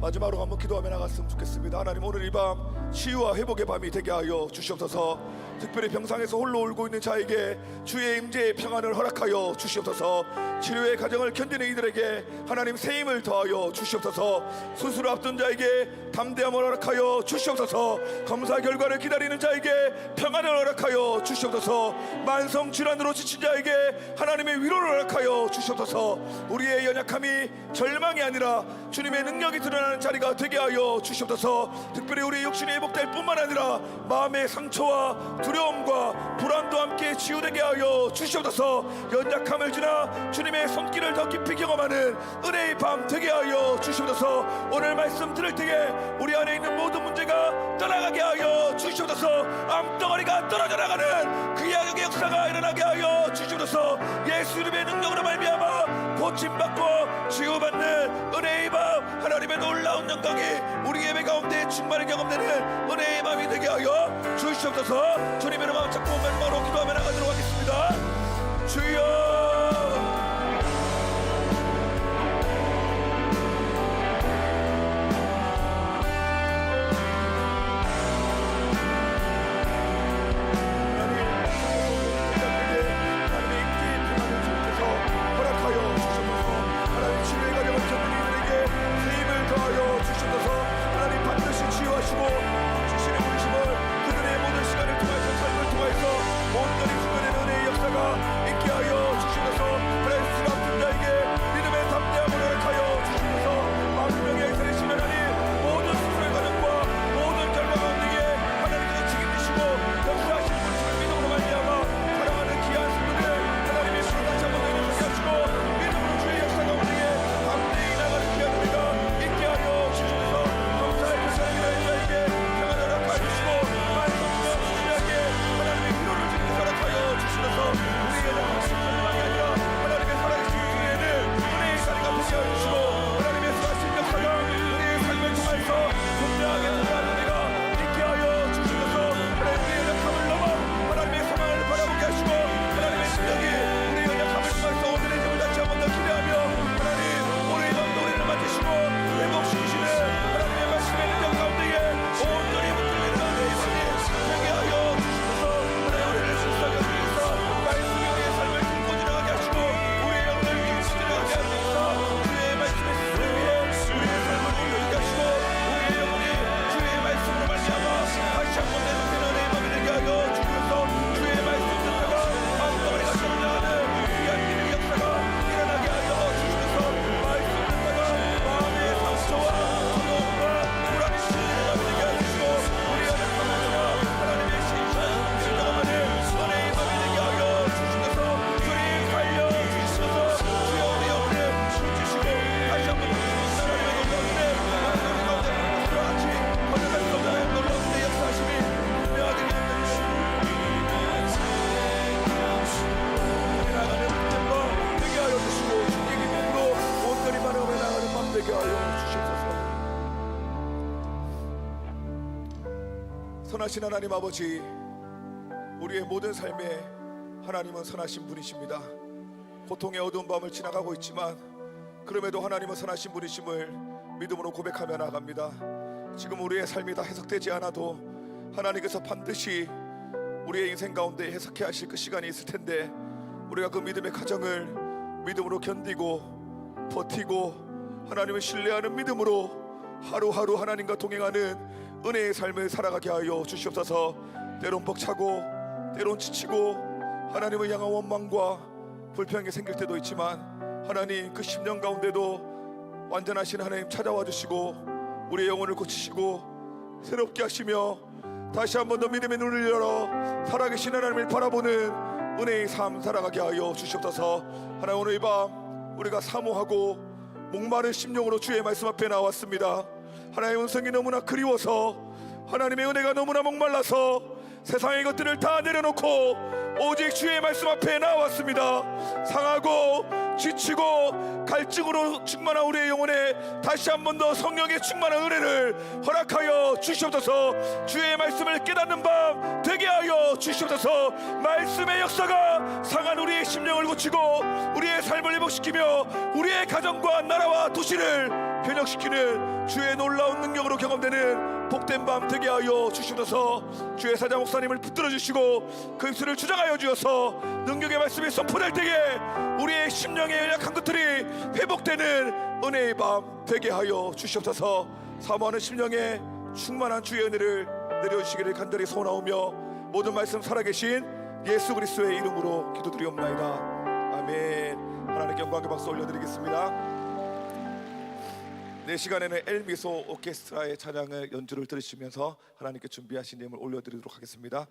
마지막으로 한번 기도하며 나갔으면 좋겠습니다. 하나님, 오늘 이 밤 치유와 회복의 밤이 되게 하여 주시옵소서. 특별히 병상에서 홀로 울고 있는 자에게 주의 임재의 평안을 허락하여 주시옵소서. 치료의 과정을 견디는 이들에게 하나님 새 힘을 더하여 주시옵소서. 수술을 앞둔 자에게 담대함을 허락하여 주시옵소서. 검사 결과를 기다리는 자에게 평안을 허락하여 주시옵소서. 만성 질환으로 지친 자에게 하나님의 위로를 허락하여 주시옵소서. 우리의 연약함이 절망이 아니라 주님의 능력이 드러나는 자리가 되게 하여 주시옵소서. 특별히 우리 육신이 회복될 뿐만 아니라 마음의 상처와 두려움과 불안도 함께 치유되게 하여 주시옵소서. 연약함을 지나 주님의 손길을 더 깊이 경험하는 은혜의 밤 되게 하여 주시옵소서. 오늘 말씀 들을 때에 우리 안에 있는 모든 문제가 떠나가게 하여 주시옵소서. 암덩어리가 떨어져 나가는 그 야경의 역사가 일어나게 하여 주시옵소서. 예수 이름의 능력으로 말미암아 고침받고 치유받는 은혜의 밤, 하나님의 놀라운 영광이 우리 예배 가운데 충만히 경험되는 은혜의 밤이 되게 하여 주시옵소서. 주님의 마음 잡고 맨바로 기도하며 나가도록 하겠습니다. 주여, 선하신 하나님 아버지, 우리의 모든 삶에 하나님은 선하신 분이십니다. 고통의 어두운 밤을 지나가고 있지만 그럼에도 하나님은 선하신 분이심을 믿음으로 고백하며 나갑니다. 지금 우리의 삶이 다 해석되지 않아도 하나님께서 반드시 우리의 인생 가운데 해석해 하실 그 시간이 있을 텐데, 우리가 그 믿음의 가정을 믿음으로 견디고 버티고 하나님을 신뢰하는 믿음으로 하루하루 하나님과 동행하는 은혜의 삶을 살아가게 하여 주시옵소서. 때론 벅차고 때론 지치고 하나님을 향한 원망과 불평이 생길 때도 있지만, 하나님 그 심령 가운데도 완전하신 하나님 찾아와 주시고 우리의 영혼을 고치시고 새롭게 하시며 다시 한 번 더 믿음의 눈을 열어 살아계신 하나님을 바라보는 은혜의 삶 살아가게 하여 주시옵소서. 하나님, 오늘 이 밤 우리가 사모하고 목마른 심령으로 주의 말씀 앞에 나왔습니다. 하나님의 음성이 너무나 그리워서, 하나님의 은혜가 너무나 목말라서 세상의 것들을 다 내려놓고 오직 주의 말씀 앞에 나왔습니다. 상하고 지치고 갈증으로 충만한 우리의 영혼에 다시 한 번 더 성령의 충만한 은혜를 허락하여 주시옵소서. 주의 말씀을 깨닫는 밤 되게 하여 주시옵소서. 말씀의 역사가 상한 우리의 심령을 고치고 우리의 삶을 회복시키며 우리의 가정과 나라와 도시를 변혁시키는 주의 놀라운 능력으로 경험되는 복된 밤 되게 하여 주시옵소서. 주의 사자 목사님을 붙들어 주시고 그 입술을 주장하여 주어서 능력의 말씀이 선포될 때에 우리의 심령의 연약한 것들이 회복되는 은혜의 밤 되게 하여 주시옵소서. 사모하는 심령에 충만한 주의 은혜를 내려주시기를 간절히 소원하오며 모든 말씀 살아계신 예수 그리스도의 이름으로 기도드리옵나이다. 아멘. 하나님께 영광의 박수 올려드리겠습니다. 네, 시간에는 엘미소 오케스트라의 찬양의 연주를 들으시면서 하나님께 준비하신 예물 올려드리도록 하겠습니다.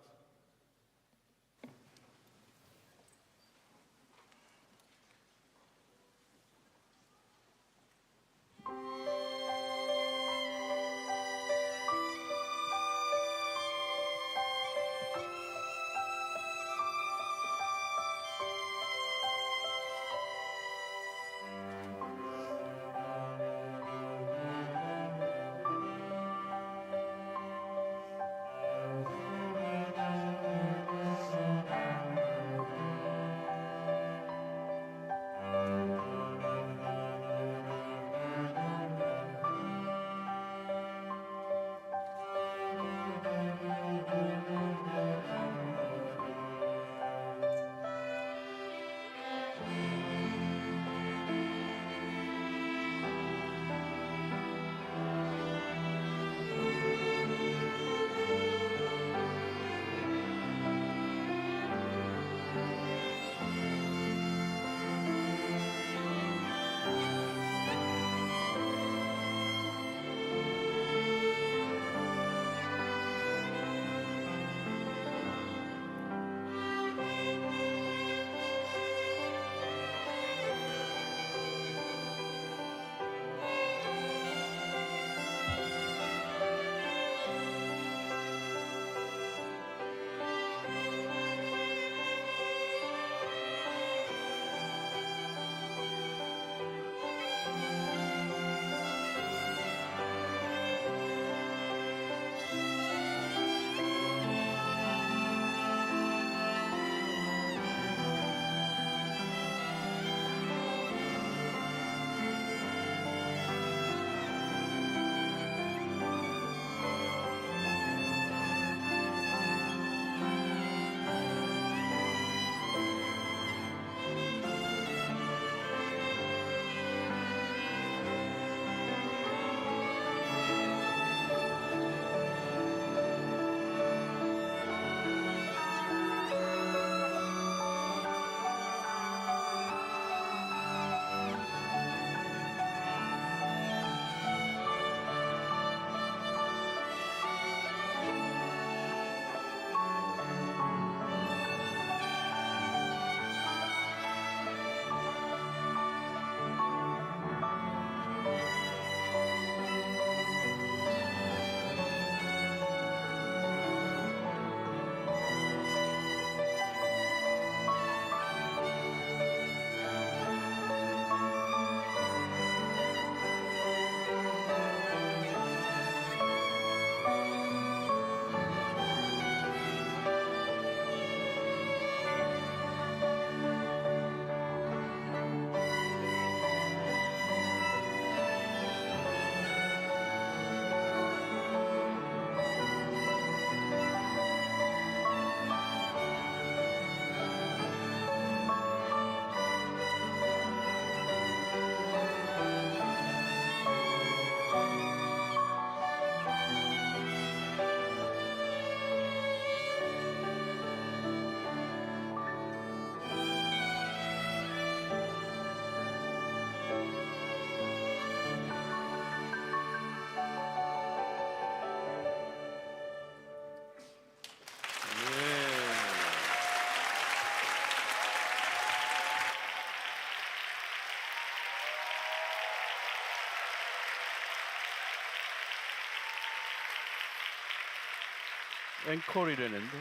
앵콜이라는데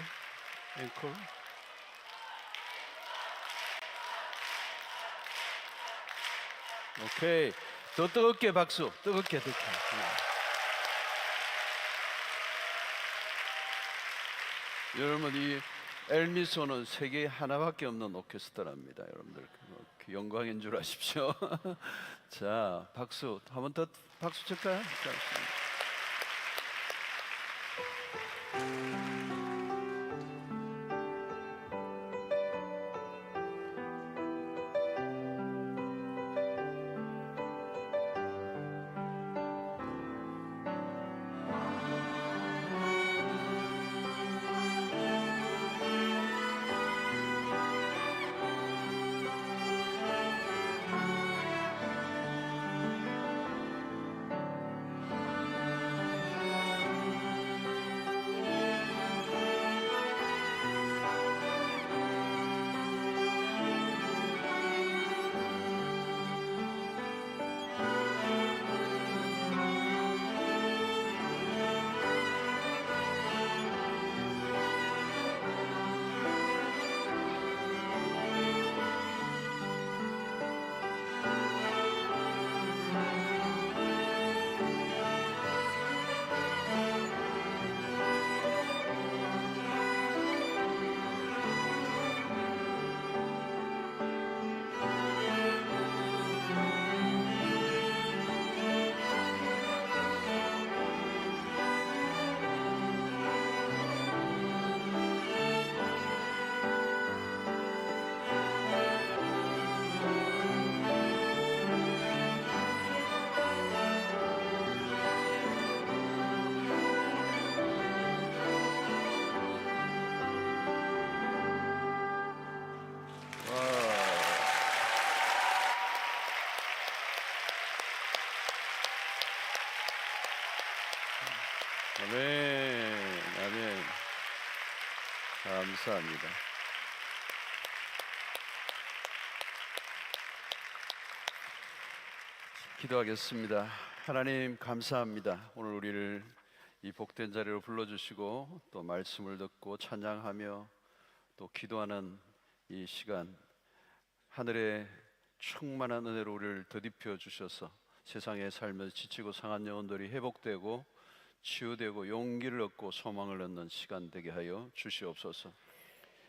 앵콜. 오케이. 더 뜨겁게 박수. 뜨겁게. 여러분 이 엘미소는 세계에 하나밖에 없는 오케스트라입니다. 여러분들 영광인 줄 아십시오. 자, 박수 한 번 더 박수 칠까요? 자, 아멘, 아멘. 감사합니다. 기도하겠습니다. 하나님 감사합니다. 오늘 우리를 이 복된 자리로 불러주시고 또 말씀을 듣고 찬양하며 또 기도하는 이 시간, 하늘의 충만한 은혜로 우리를 더입혀 주셔서 세상에 살면서 지치고 상한 영혼들이 회복되고 치유되고 용기를 얻고 소망을 얻는 시간 되게 하여 주시옵소서.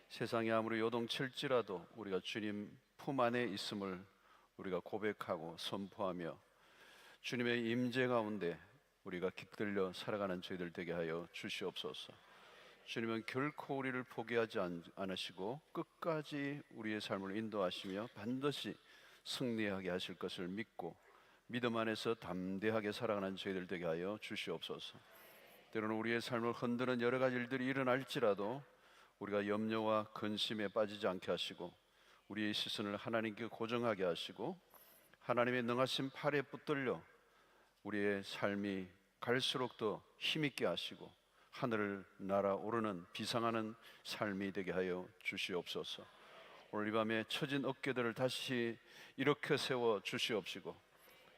세상이 아무리 요동칠지라도 우리가 주님 품 안에 있음을 우리가 고백하고 선포하며 주님의 임재 가운데 우리가 깃들려 살아가는 저희들 되게 하여 주시옵소서. 주님은 결코 우리를 포기하지 않으시고 끝까지 우리의 삶을 인도하시며 반드시 승리하게 하실 것을 믿고 믿음 안에서 담대하게 살아가는 저희들 되게 하여 주시옵소서. 때로는 우리의 삶을 흔드는 여러 가지 일들이 일어날지라도 우리가 염려와 근심에 빠지지 않게 하시고 우리의 시선을 하나님께 고정하게 하시고 하나님의 능하신 팔에 붙들려 우리의 삶이 갈수록 더 힘있게 하시고 하늘을 날아오르는 비상하는 삶이 되게 하여 주시옵소서. 오늘 이 밤에 처진 어깨들을 다시 일으켜 세워 주시옵시고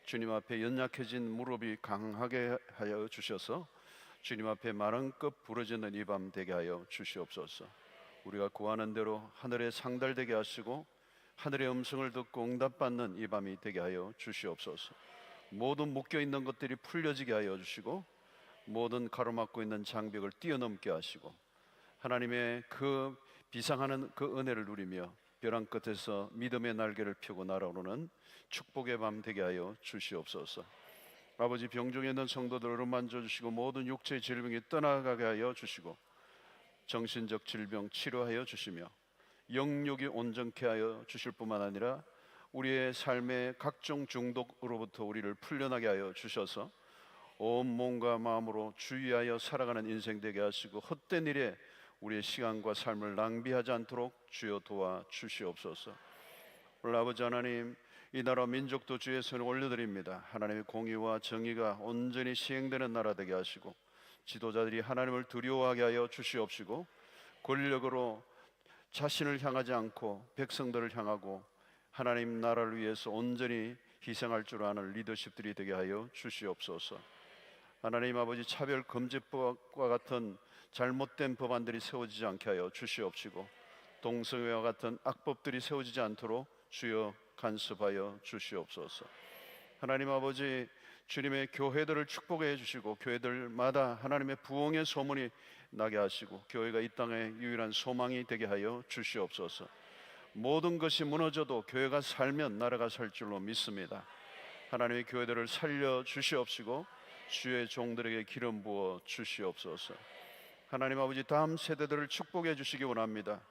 주님 앞에 연약해진 무릎이 강하게 하여 주셔서 주님 앞에 마른껏 부러지는 이 밤 되게 하여 주시옵소서. 우리가 구하는 대로 하늘에 상달되게 하시고 하늘의 음성을 듣고 응답받는 이 밤이 되게 하여 주시옵소서. 모든 묶여있는 것들이 풀려지게 하여 주시고 모든 가로막고 있는 장벽을 뛰어넘게 하시고 하나님의 그 비상하는 그 은혜를 누리며 벼랑 끝에서 믿음의 날개를 펴고 날아오르는 축복의 밤 되게 하여 주시옵소서. 아버지, 병중에 있는 성도들을 만져주시고 모든 육체의 질병이 떠나가게 하여 주시고 정신적 질병 치료하여 주시며 영육이 온전케 하여 주실 뿐만 아니라 우리의 삶의 각종 중독으로부터 우리를 풀려나게 하여 주셔서 온 몸과 마음으로 주의하여 살아가는 인생 되게 하시고 헛된 일에 우리의 시간과 삶을 낭비하지 않도록 주여 도와 주시옵소서. 오늘 아버지 하나님, 이 나라 민족도 주의 손에 올려드립니다. 하나님의 공의와 정의가 온전히 시행되는 나라 되게 하시고 지도자들이 하나님을 두려워하게 하여 주시옵시고 권력으로 자신을 향하지 않고 백성들을 향하고 하나님 나라를 위해서 온전히 희생할 줄 아는 리더십들이 되게 하여 주시옵소서. 하나님 아버지, 차별금지법과 같은 잘못된 법안들이 세워지지 않게 하여 주시옵시고 동성애와 같은 악법들이 세워지지 않도록 주여 간섭하여 주시옵소서. 하나님 아버지, 주님의 교회들을 축복해 주시고 교회들마다 하나님의 부흥의 소문이 나게 하시고 교회가 이 땅의 유일한 소망이 되게 하여 주시옵소서. 모든 것이 무너져도 교회가 살면 나라가 살 줄로 믿습니다. 하나님의 교회들을 살려 주시옵시고 주의 종들에게 기름 부어 주시옵소서. 하나님 아버지, 다음 세대들을 축복해 주시기 원합니다.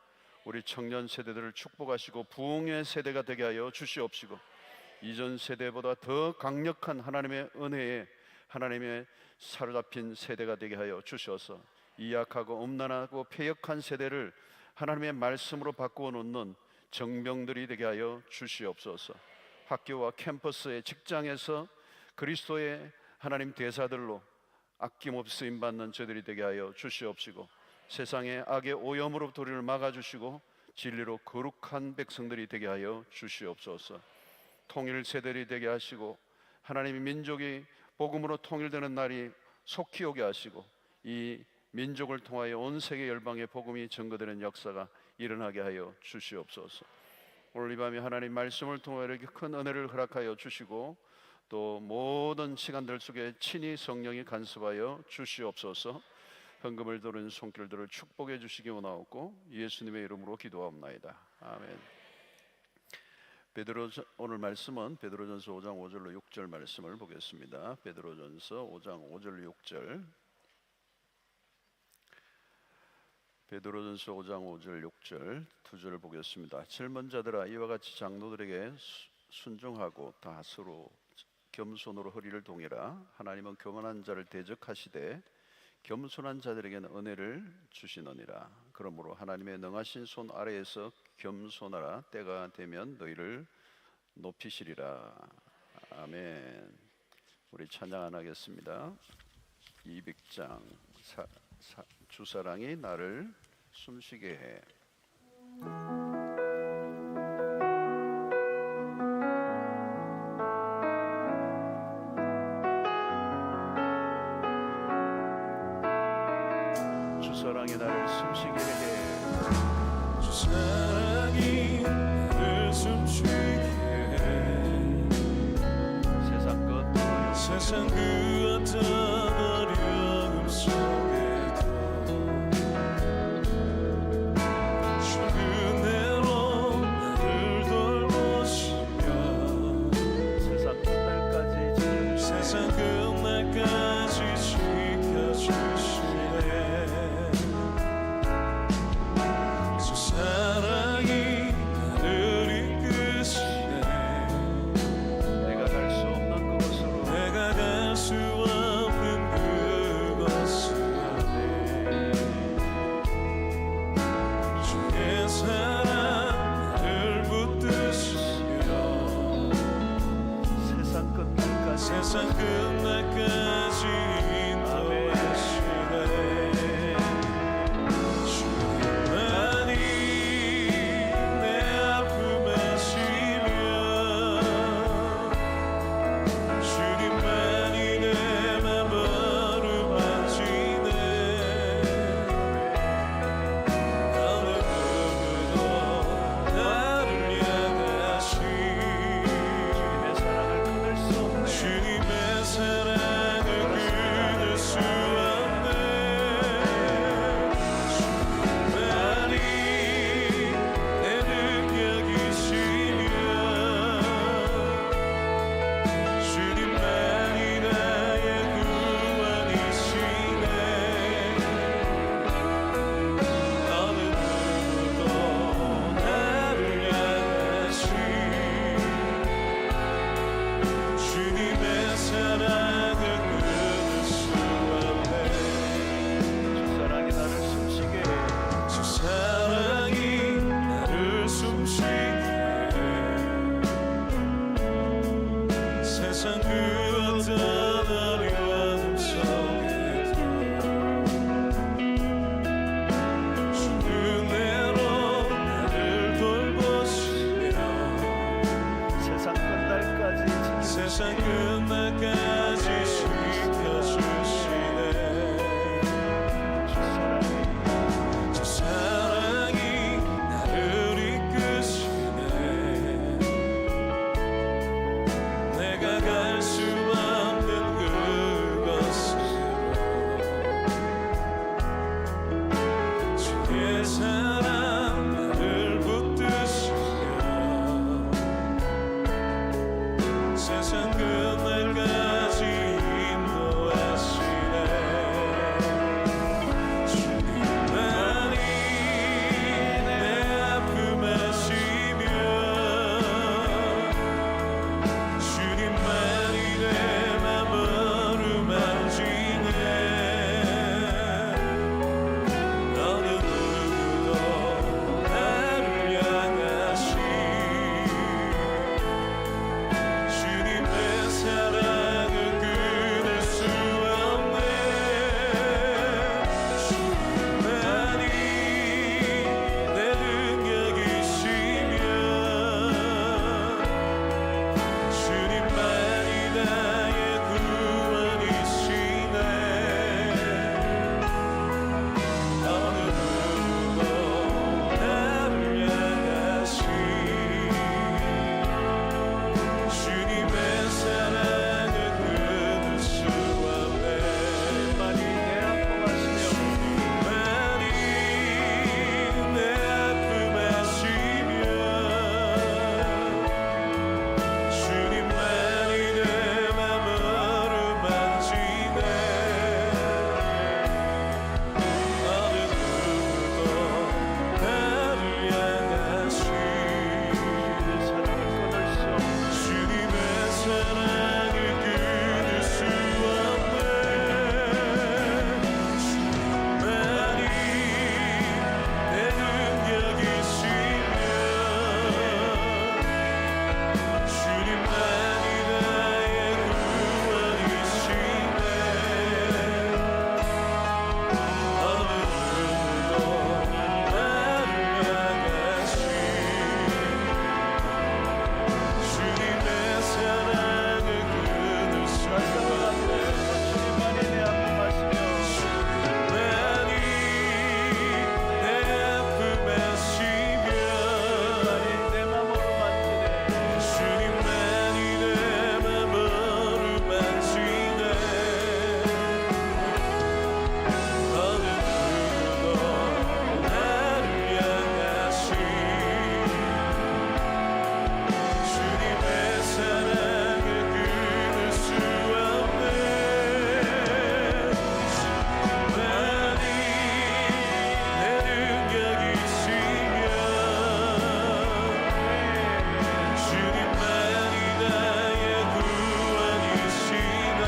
우리 청년 세대들을 축복하시고 부흥의 세대가 되게 하여 주시옵시고 이전 세대보다 더 강력한 하나님의 은혜에 하나님의 사로잡힌 세대가 되게 하여 주셔서 이 약하고 음란하고 패역한 세대를 하나님의 말씀으로 바꾸어 놓는 정병들이 되게 하여 주시옵소서. 학교와 캠퍼스의 직장에서 그리스도의 하나님 대사들로 아낌없이 쓰임받는 저들이 되게 하여 주시옵시고 세상의 악의 오염으로부터 우리를 막아주시고 진리로 거룩한 백성들이 되게 하여 주시옵소서. 통일 세대들이 되게 하시고 하나님의 민족이 복음으로 통일되는 날이 속히 오게 하시고 이 민족을 통하여 온 세계 열방의 복음이 증거되는 역사가 일어나게 하여 주시옵소서. 오늘 이 밤에 하나님 말씀을 통하여 이렇게 큰 은혜를 허락하여 주시고 또 모든 시간들 속에 친히 성령이 간섭하여 주시옵소서. 헌금을 드는 손길들을 축복해 주시기 원하옵고 예수님의 이름으로 기도하옵나이다. 아멘. 오늘 말씀은 베드로전서 5장 5절로 6절 말씀을 보겠습니다. 베드로전서 5장 5절 6절. 베드로전서 5장 5절 6절 두 절을 보겠습니다. 질문 자들아, 이와 같이 장로들에게 순종하고 다 서로 겸손으로 허리를 동이라. 하나님은 교만한 자를 대적하시되 겸손한 자들에게는 은혜를 주시느니라. 그러므로 하나님의 능하신 손 아래에서 겸손하라. 때가 되면 너희를 높이시리라. 아멘. 우리 찬양 안 하겠습니다. 200장 주사랑이 나를 숨쉬게 해. 주사랑이 나를 숨쉬게 해. 주사랑이 나를 숨쉬게 해. 세상 그 어떤 어려움 속에도 주는 대로 나를 돌보시며 세상 끝날까지 지켜주시네. 주 사랑이 나를 이끄시네. 내가 갈 수 없는 그곳으로 내가 갈 수 없는 사랑 나를 붙드시며 세상 끝날까지 인도하시네. 주님만이 내 아픔 아시며 주님만이 내 맘 어루만지네. 어느 누구도 나를 향하시 주님의 사랑을 끊을 수 없네. 주님만이 내 능력이시며 주님만이 나의 구원이시네. 어느 누구도 나를 향하시 주님의 사랑을 끊을 수 없네. 주님만이 내 아픔 아시며 주님만이 내 아픔 아시며 주님만이 내 맘 어루만지네. 어느 누구도 나를 향하시 주님의 사랑을 끊을 수 없네. 주님만이 내 능력이시며 주님만이 나의 구원이시네. 어느 누구도 나를 향하시 주님의 사랑을 끊을 수 없네. 주님만이 내 아픔 아시며 주님만이 내 아픔 아시며 내 맘으로 만지네. 주님만이 내 맘으로 만지네. 어느 누구도 나를 향하시 주님의 사랑을 끊을 수 없네. 주님만이 내 능력이시며 주님만이 나의 구원이시네.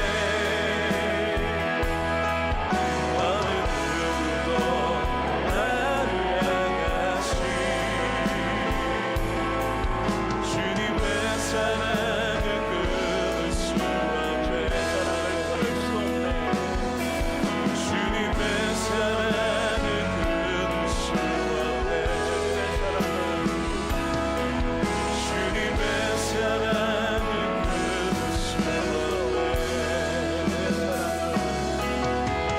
어느 누구도 나를 향하시 주님의 사랑을 끊을 수 없네. 주님의 사랑을 끊을 수 없네. 주님의 사랑을 끊을 수 없네.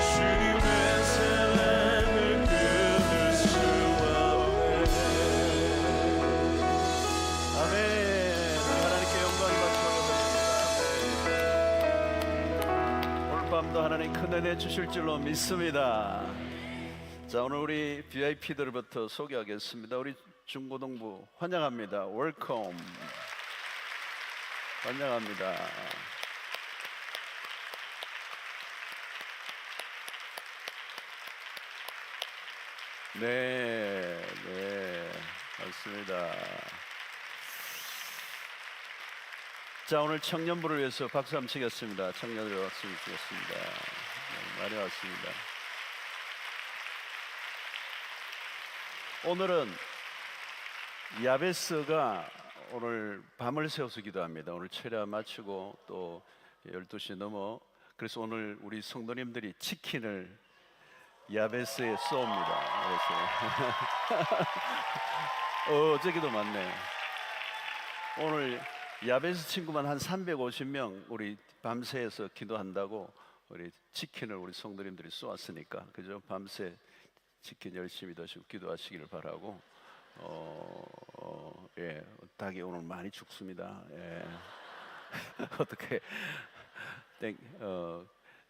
주님의 사랑을 끊을 수 없네. 아멘. 하나님께 영광 받습니다. 오늘 밤도 하나님 큰 은혜 주실 줄로 믿습니다. 자, 오늘 우리 VIP들부터 소개하겠습니다. 우리 중고등부 환영합니다. 웰컴. 환영합니다. 네, 맞습니다. 자, 오늘 청년부를 위해서 박수 한번 치겠습니다. 청년들 박수 치겠습니다. 네, 많이 왔습니다. 오늘은 야베스가 오늘 밤을 새워서 기도합니다. 오늘 철야 마치고 또 12시 넘어 그래서 오늘 우리 성도님들이 치킨을 야베스에 쏩니다. 그래서 저기도 많네. 오늘 야베스 친구만 한 350명 우리 밤새에서 기도한다고 우리 치킨을 우리 성도님들이 쏘았으니까 그죠? 밤새 치킨 열심히 드시고 기도하시기를 바라고. 예, 닭이 오늘 많이 죽습니다. 예. 어떻게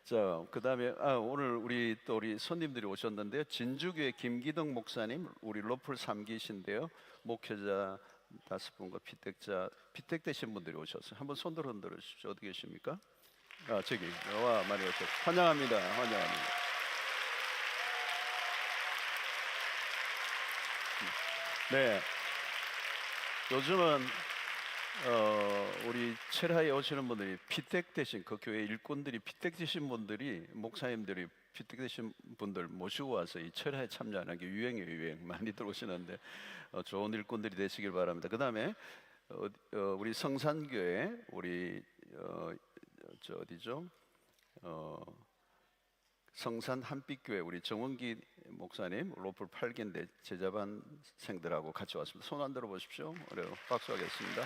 자, 그다음에 오늘 우리 손님들이 오셨는데요. 진주교회 김기덕 목사님, 우리 로플 3기신데요. 목회자 5분과 피택 되신 분들이 오셨어요. 한번 손 들어 흔들어 주십시오. 어디 계십니까? 저기 와 많이 오셨어요. 환영합니다. 환영합니다. 네. 요즘은 우리 철하에 오시는 분들이 피택 되신 그 교회 일꾼들이 피택 되신 분들이 목사님들이 피택 되신 분들 모시고 와서 이 철하에 참여하는 게 유행이에요. 유행 많이 들어오시는데 좋은 일꾼들이 되시길 바랍니다. 그 다음에 우리 성산교회 우리 저 어디죠? 성산 한빛교회 우리 정원기 목사님 로플 8기인데 제자반생들하고 같이 왔습니다. 손 안 들어 보십시오. 그래요. 박수하겠습니다.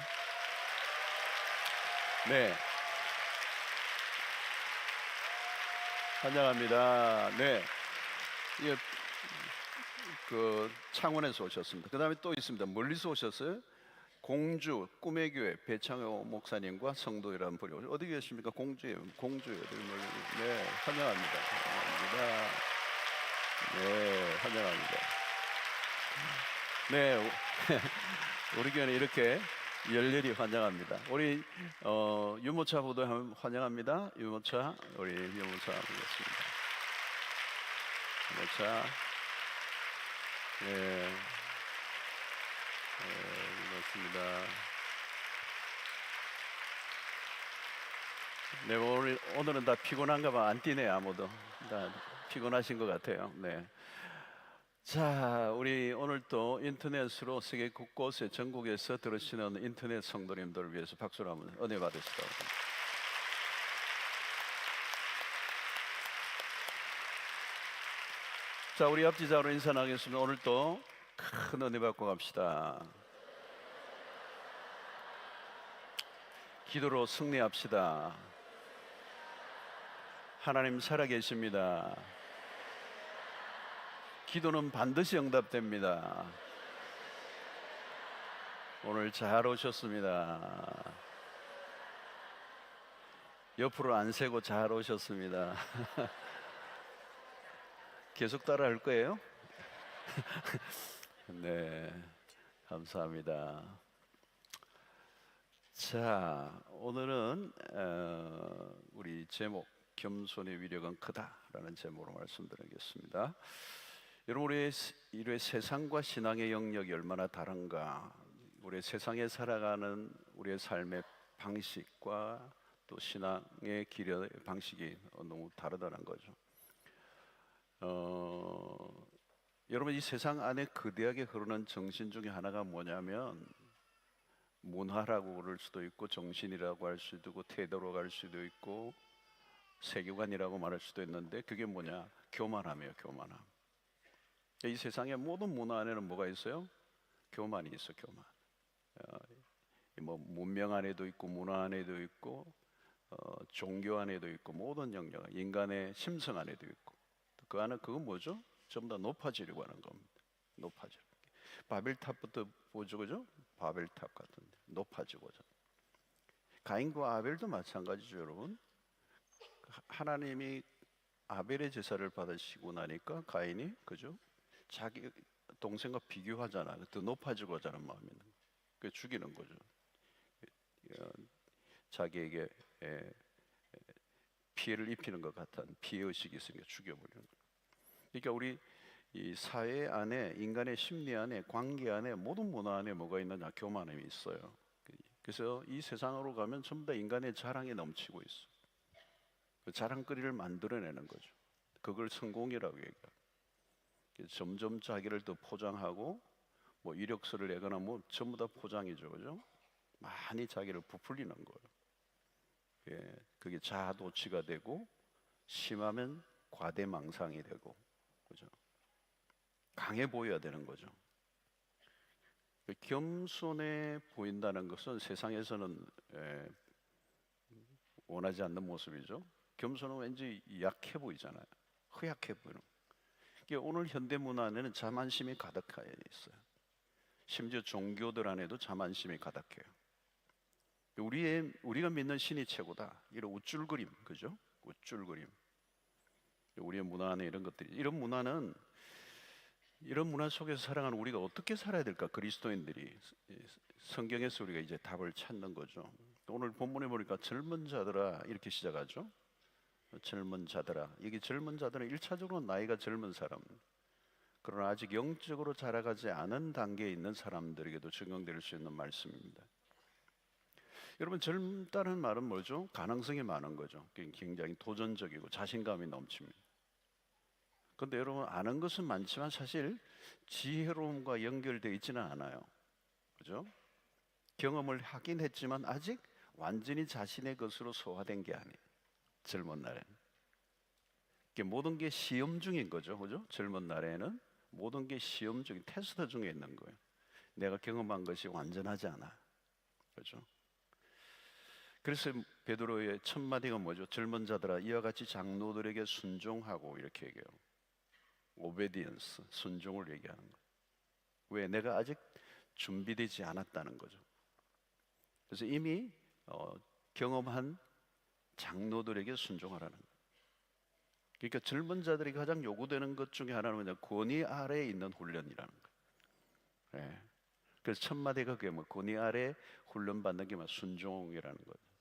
네. 환영합니다. 네. 이게 그 창원에서 오셨습니다. 그 다음에 또 있습니다. 멀리서 오셨어요. 공주 꿈의 교회 배창호 목사님과 성도이라는 분이 오셨어요. 어디 계십니까? 공주에 네, 환영합니다. 환영합니다. 네, 환영합니다. 네, 우리 교회는 이렇게 열렬히 환영합니다. 우리 유모차 부도 환영합니다. 유모차 우리 유모차 보겠습니다. 유모차 네, 고맙습니다. 네, 오늘은 다 피곤한가 봐. 안 뛰네 아무도. 다 피곤하신 것 같아요. 네. 자, 우리 오늘 또 인터넷으로 세계 곳곳에 전국에서 들으시는 인터넷 성도님들을 위해서 박수를 한번 은혜 받으시도록 합니다. 자, 우리 앞지자로 인사 나가겠습니다. 오늘 또 큰 은혜 받고 갑시다. 기도로 승리합시다. 하나님 살아계십니다. 기도는 반드시 응답됩니다. 오늘 잘 오셨습니다. 옆으로 안 세고 잘 오셨습니다. 계속 따라 할 거예요? 네, 감사합니다. 자, 오늘은 우리 제목 겸손의 위력은 크다라는 제목으로 말씀드리겠습니다. 여러분, 우리의 세상과 신앙의 영역이 얼마나 다른가, 우리 세상에 살아가는 우리의 삶의 방식과 또 신앙의 길의 방식이 너무 다르다는 거죠. 여러분, 이 세상 안에 거대하게 흐르는 정신 중에 하나가 뭐냐면 문화라고 그럴 수도 있고 정신이라고 할 수도 있고 태도로 갈 수도 있고 세계관이라고 말할 수도 있는데 그게 뭐냐? 교만함이에요. 교만함. 이 세상의 모든 문화 안에는 뭐가 있어요? 교만이 있어. 교만. 뭐 문명 안에도 있고 문화 안에도 있고 종교 안에도 있고 모든 영역, 인간의 심성 안에도 있고 그 안에 그건 뭐죠? 전부 다 높아지려고 하는 겁니다. 높아지려. 바벨탑부터 보죠, 그죠? 바벨탑 같은 데 높아지고자. 가인과 아벨도 마찬가지죠, 여러분. 하나님이 아벨의 제사를 받으시고 나니까 가인이 그죠? 자기 동생과 비교하잖아. 더 높아지고자 하는 마음이 있는 거예요. 그 죽이는 거죠. 자기에게 피해를 입히는 것 같은 피해 의식이 있으니까 죽여버리는 거예요. 그러니까 우리 이 사회 안에 인간의 심리 안에 관계 안에 모든 문화 안에 뭐가 있느냐? 교만함이 있어요. 그래서 이 세상으로 가면 전부 다 인간의 자랑이 넘치고 있어. 그 자랑거리를 만들어내는 거죠. 그걸 성공이라고 얘기해요. 점점 자기를 더 포장하고 뭐 이력서를 내거나 뭐 전부 다 포장이죠, 그죠? 많이 자기를 부풀리는 거예요. 예, 그게 자아도취가 되고 심하면 과대망상이 되고, 그죠? 강해 보여야 되는 거죠. 겸손해 보인다는 것은 세상에서는 원하지 않는 모습이죠. 겸손은 왠지 약해 보이잖아요. 허약해 보이는. 오늘 현대 문화 안에는 자만심이 가득해 있어요. 심지어 종교들 안에도 자만심이 가득해요. 우리가 믿는 신이 최고다. 이런 우쭐그림, 그죠? 우쭐그림. 우리의 문화 안에 이런 것들이, 이런 문화 속에서 살아가는 우리가 어떻게 살아야 될까? 그리스도인들이 성경에서 우리가 이제 답을 찾는 거죠. 오늘 본문에 보니까 젊은 자들아 이렇게 시작하죠. 젊은 자들아. 여기 젊은 자들은 1차적으로 나이가 젊은 사람, 그러나 아직 영적으로 자라가지 않은 단계에 있는 사람들에게도 적용될 수 있는 말씀입니다. 여러분, 젊다는 말은 뭐죠? 가능성이 많은 거죠. 굉장히 도전적이고 자신감이 넘칩니다. 그런데 여러분, 아는 것은 많지만 사실 지혜로움과 연결되어 있지는 않아요. 그죠? 경험을 하긴 했지만 아직 완전히 자신의 것으로 소화된 게 아니에요. 젊은 날에는 모든 게 시험 중인 거죠. 그죠? 젊은 날에는 모든 게 시험 중인, 테스트 중에 있는 거예요. 내가 경험한 것이 완전하지 않아. 그죠? 그래서 베드로의 첫 마디가 뭐죠? 젊은 자들아 이와 같이 장로들에게 순종하고, 이렇게 얘기해요. 오베디언스, 순종을 얘기하는 거예요. 왜? 내가 아직 준비되지 않았다는 거죠. 그래서 이미 경험한 장로들에게 순종하라는 거예요. 그러니까 젊은 자들이 가장 요구되는 것 중에 하나는 그냥 권위 아래에 있는 훈련이라는 거예요. 네. 그래서 첫 마디가 그게 뭐 권위 아래 훈련받는 게 뭐 순종이라는 거죠.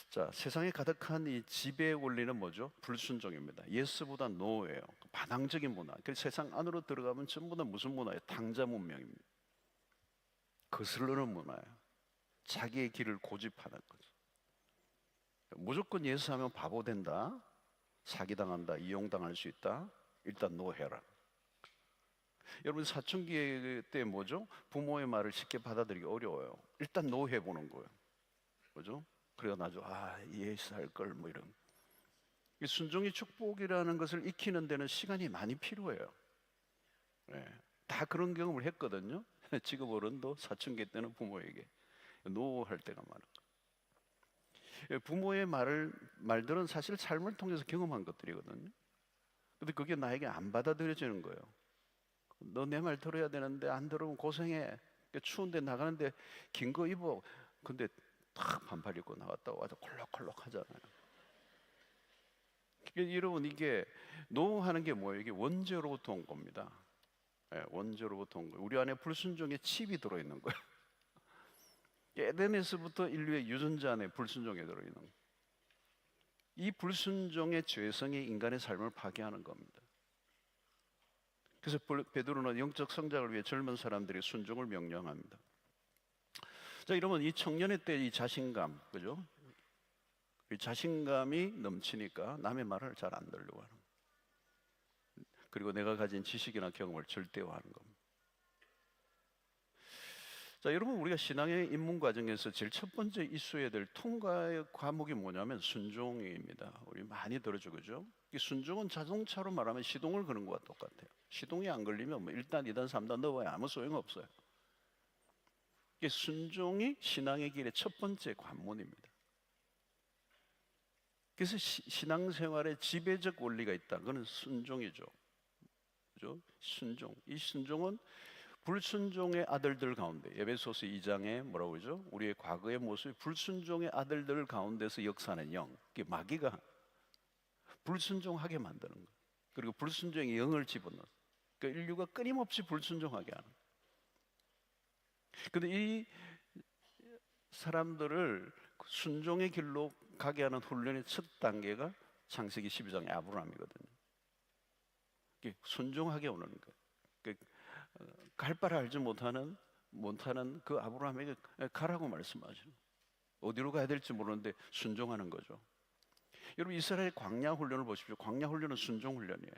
자, 세상에 가득한 이 지배 원리는 뭐죠? 불순종입니다. 예스보다 노예요. 반항적인 문화. 그래서 세상 안으로 들어가면 전부 다 무슨 문화예요? 탕자 문명입니다. 거스르는 문화예요. 자기의 길을 고집하는 거죠. 무조건 예스하면 바보 된다, 사기당한다, 이용당할 수 있다, 일단 노해라. 여러분, 사춘기 때 뭐죠? 부모의 말을 쉽게 받아들이기 어려워요. 일단 노해보는 거예요. 그죠? 그래야 나중에 예스할 걸, 뭐 이런. 순종이 축복이라는 것을 익히는 데는 시간이 많이 필요해요. 네. 다 그런 경험을 했거든요. 지금 어른도 사춘기 때는 부모에게 노할 때가 많은 거예요. 부모의 말들은 사실 삶을 통해서 경험한 것들이거든요. 근데 그게 나에게 안 받아들여지는 거예요. 너 내 말 들어야 되는데 안 들으면 고생해. 추운데 나가는데 긴 거 입어. 근데 탁 반팔 입고 나갔다 와서 콜록콜록 하잖아요. 여러분, 이게 노하는 게 뭐예요? 이게 원죄로부터 온 겁니다. 네, 원죄로부터 온 거예요. 우리 안에 불순종의 칩이 들어있는 거예요. 에덴에서부터 인류의 유전자 안에 불순종이 들어있는 거예요. 이 불순종의 죄성이 인간의 삶을 파괴하는 겁니다. 그래서 베드로는 영적 성장을 위해 젊은 사람들이 순종을 명령합니다. 자, 이러면 이 청년의 때 이 자신감, 그죠? 이 자신감이 넘치니까 남의 말을 잘 안 들으려고 하는 거예요. 그리고 내가 가진 지식이나 경험을 절대화하는 겁니다. 자, 여러분, 우리가 신앙의 입문 과정에서 제일 첫 번째 있어야 될 통과의 과목이 뭐냐면 순종입니다. 우리 많이 들어죠, 그죠? 이 순종은 자동차로 말하면 시동을 거는 것과 똑같아요. 시동이 안 걸리면 뭐 1단, 2단, 3단 넣어야 아무 소용없어요. 이 순종이 신앙의 길의 첫 번째 관문입니다. 그래서 신앙생활에 지배적 원리가 있다. 그건 순종이죠. 그죠? 순종. 이 순종은 불순종의 아들들 가운데, 에베소서 2장에 뭐라고 그러죠? 우리의 과거의 모습이 불순종의 아들들 가운데서 역사하는 영, 마귀가 불순종하게 만드는 거예요. 그리고 불순종의 영을 집어넣어요. 그러니까 인류가 끊임없이 불순종하게 하는 거예요. 근데 이 사람들을 순종의 길로 가게 하는 훈련의 첫 단계가 창세기 12장의 아브라함이거든요. 순종하게 오는 거예요. 갈 바를 알지 못하는 그 아브라함에게 가라고 말씀하시는, 어디로 가야 될지 모르는데 순종하는 거죠. 여러분, 이스라엘 광야 훈련을 보십시오. 광야 훈련은 순종 훈련이에요.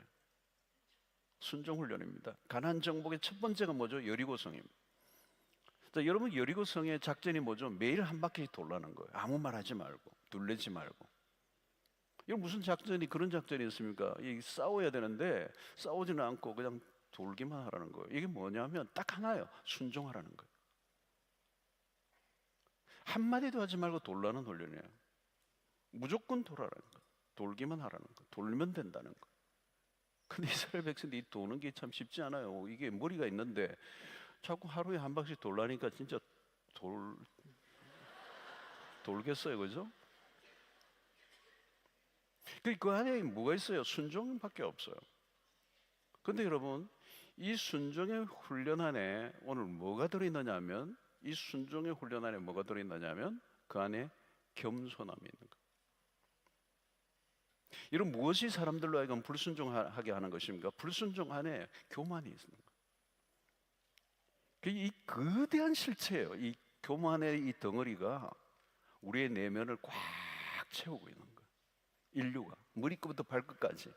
순종 훈련입니다. 가나안 정복의 첫 번째가 뭐죠? 여리고성입니다. 자, 여러분, 여리고성의 작전이 뭐죠? 매일 한 바퀴 돌라는 거예요. 아무 말 하지 말고, 둘레지 말고. 이거 무슨 작전이, 그런 작전이 있습니까? 싸워야 되는데 싸우지는 않고 그냥 돌기만 하라는 거예요. 이게 뭐냐면 딱 하나예요. 순종하라는 거예요. 한마디도 하지 말고 돌라는 훈련이에요. 무조건 돌아라는 거예요. 돌기만 하라는 거예요. 돌면 된다는 거예요. 근데 이스라엘 백성들이 도는 게 참 쉽지 않아요. 이게 머리가 있는데 자꾸 하루에 한 바퀴 돌라니까 진짜 돌겠어요, 그죠? 그 안에 뭐가 있어요? 순종밖에 없어요. 근데 여러분, 이 순종의 훈련 안에 오늘 뭐가 들어있느냐 하면, 이 순종의 훈련 안에 뭐가 들어있느냐 하면 그 안에 겸손함이 있는 거예요. 이런 무엇이 사람들로 하여금 불순종하게 하는 것입니까? 불순종 안에 교만이 있는 거예요. 이 거대한 실체예요. 이 교만의 이 덩어리가 우리의 내면을 꽉 채우고 있는 거예요. 인류가 머리끝부터 발끝까지.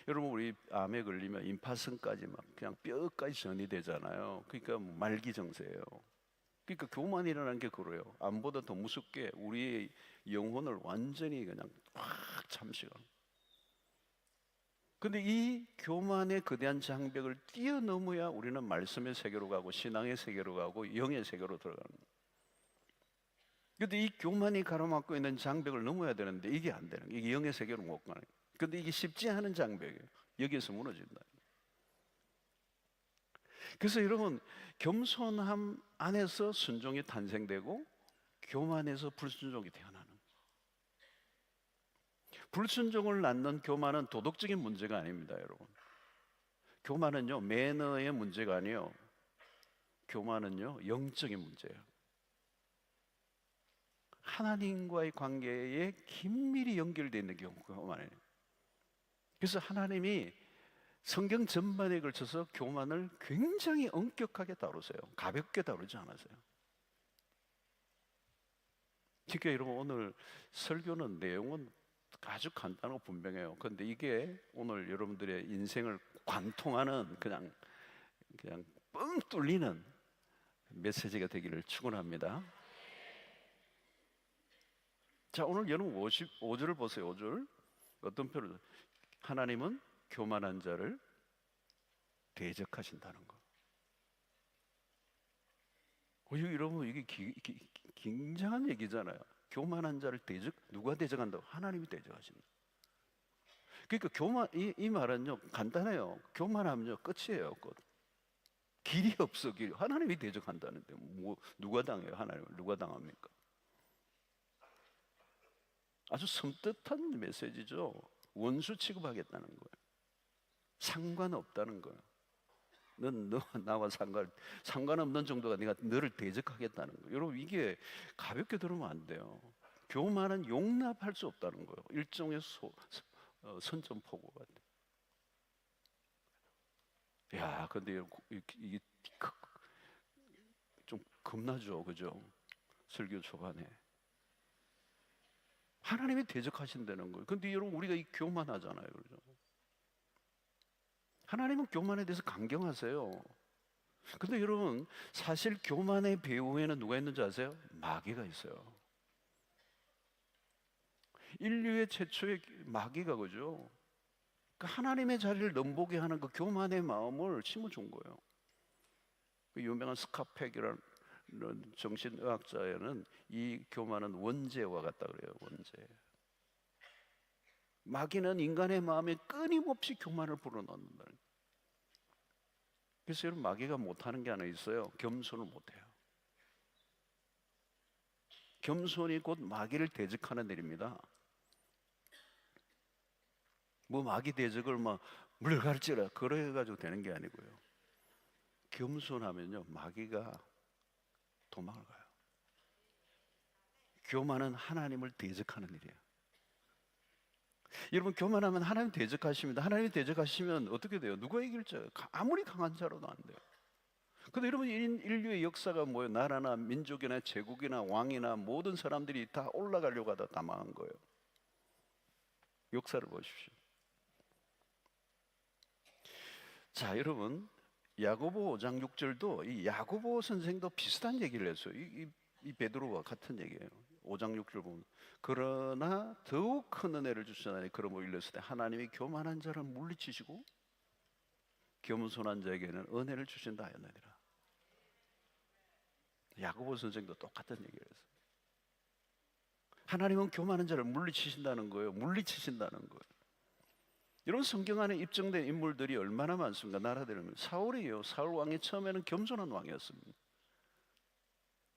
여러분, 우리 암에 걸리면 임파선까지 막 그냥 뼈까지 전이 되잖아요. 그러니까 말기정세예요. 그러니까 교만이라는 게 그래요. 암보다 더 무섭게 우리의 영혼을 완전히 그냥 꽉 잠식하는. 근데 이 교만의 거대한 장벽을 뛰어넘어야 우리는 말씀의 세계로 가고 신앙의 세계로 가고 영의 세계로 들어가는 거예요. 근데 이 교만이 가로막고 있는 장벽을 넘어야 되는데 이게 안 되는 거예요. 이게 영의 세계로 못 가는 거예요. 근데 이게 쉽지 않은 장벽이에요. 여기에서 무너진다. 그래서 여러분, 겸손함 안에서 순종이 탄생되고 교만에서 불순종이 태어나는 거예요. 불순종을 낳는 교만은 도덕적인 문제가 아닙니다, 여러분. 교만은요, 매너의 문제가 아니에요. 교만은요, 영적인 문제예요. 하나님과의 관계에 긴밀히 연결되어 있는 교만이에요. 그래서 하나님이 성경 전반에 걸쳐서 교만을 굉장히 엄격하게 다루세요. 가볍게 다루지 않으세요. 그러니까 여러분, 오늘 설교는 내용은 아주 간단하고 분명해요. 그런데 이게 오늘 여러분들의 인생을 관통하는 그냥 뻥 뚫리는 메시지가 되기를 축원합니다. 자, 오늘 여러분 5절을 보세요. 5절 어떤 표를? 하나님은 교만한 자를 대적하신다는 거. 여러분, 이게 굉장한 얘기잖아요. 교만한 자를 누가 대적한다고? 하나님이 대적하신다. 그러니까 이 말은요, 간단해요. 교만하면요, 끝이에요. 끝. 길이 없어, 길. 하나님이 대적한다는데 누가 당해요? 하나님을 누가 당합니까? 아주 섬뜩한 메시지죠. 원수 취급하겠다는 거예요. 상관없다는 거예요. 넌 나와 상관없는 정도가 내가 너를 대적하겠다는 거예요. 여러분, 이게 가볍게 들으면 안 돼요. 교만은 용납할 수 없다는 거예요. 일종의 선전포고 같아요. 야, 근데 이게 좀 겁나죠, 그죠? 설교 초반에 하나님이 대적하신다는 거예요. 근데 여러분, 우리가 이 교만하잖아요, 그죠? 하나님은 교만에 대해서 강경하세요. 근데 여러분, 사실 교만의 배후에는 누가 있는지 아세요? 마귀가 있어요. 인류의 최초의 마귀가, 그죠? 그 하나님의 자리를 넘보게 하는 그 교만의 마음을 심어준 거예요. 그 유명한 스카펙이라는 정신의학자에는 이 교만은 원죄와 같다 그래요. 원죄. 마귀는 인간의 마음에 끊임없이 교만을 불어넣는다. 그래서 여러분, 마귀가 못하는 게 하나 있어요. 겸손을 못해요. 겸손이 곧 마귀를 대적하는 일입니다. 뭐 마귀 대적을 막 물가르치라 그래가지고 되는 게 아니고요. 겸손하면요, 마귀가 도망을 가요. 교만은 하나님을 대적하는 일이에요. 여러분, 교만하면 하나님 대적하십니다. 하나님이 대적하시면 어떻게 돼요? 누가 이길지 아무리 강한 자로도 안 돼요. 근데 여러분, 인류의 역사가 뭐예요? 나라나 민족이나 제국이나 왕이나 모든 사람들이 다 올라가려고 하다 다 망한 거예요. 역사를 보십시오. 자, 여러분, 야고보 5장 6절도 이 야고보 선생도 비슷한 얘기를 했어요. 이 베드로와 같은 얘기예요. 5장 6절 보면, 그러나 더욱 큰 은혜를 주시나니 그러므로 일렀을 때 하나님이 교만한 자를 물리치시고 겸손한 자에게는 은혜를 주신다 하였느니라. 야고보 선생도 똑같은 얘기를 했어요. 하나님은 교만한 자를 물리치신다는 거예요. 물리치신다는 거예요. 이런 성경 안에 입증된 인물들이 얼마나 많습니까? 나라들은 사울이에요. 사울 왕이 처음에는 겸손한 왕이었습니다.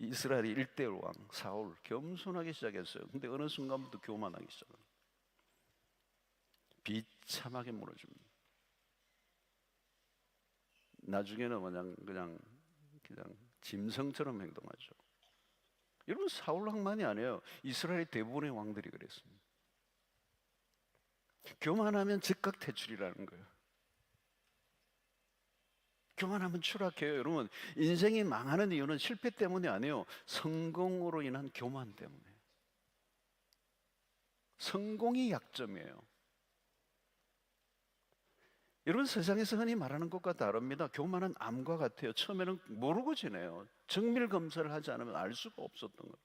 이스라엘의 일대 왕 사울 겸손하게 시작했어요. 근데 어느 순간부터 교만하기 시작합니다. 비참하게 무너집니다. 나중에는 그냥 짐승처럼 행동하죠. 여러분, 사울 왕만이 아니에요. 이스라엘 대부분의 왕들이 그랬습니다. 교만하면 즉각 퇴출이라는 거예요. 교만하면 추락해요. 여러분, 인생이 망하는 이유는 실패 때문이 아니에요. 성공으로 인한 교만 때문에. 성공이 약점이에요. 여러분, 세상에서 흔히 말하는 것과 다릅니다. 교만은 암과 같아요. 처음에는 모르고 지내요. 정밀 검사를 하지 않으면 알 수가 없었던 거예요.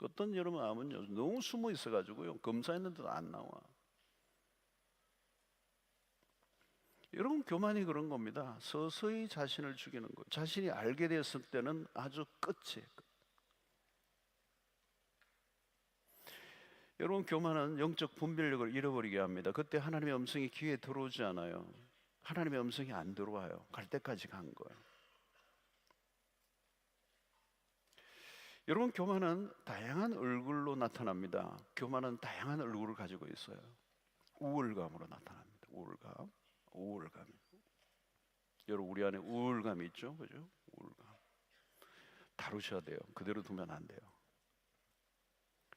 어떤 여러분 암은요, 너무 숨어 있어가지고요, 검사했는데도 안 나와. 여러분, 교만이 그런 겁니다. 서서히 자신을 죽이는 거예요. 자신이 알게 됐을 때는 아주 끝이에요. 여러분, 교만은 영적 분별력을 잃어버리게 합니다. 그때 하나님의 음성이 귀에 들어오지 않아요. 하나님의 음성이 안 들어와요. 갈 때까지 간 거예요. 여러분, 교만은 다양한 얼굴로 나타납니다. 교만은 다양한 얼굴을 가지고 있어요. 우월감으로 나타납니다. 우월감. 여러분, 우리 안에 우월감이 있죠, 그죠? 우월감. 다루셔야 돼요. 그대로 두면 안 돼요.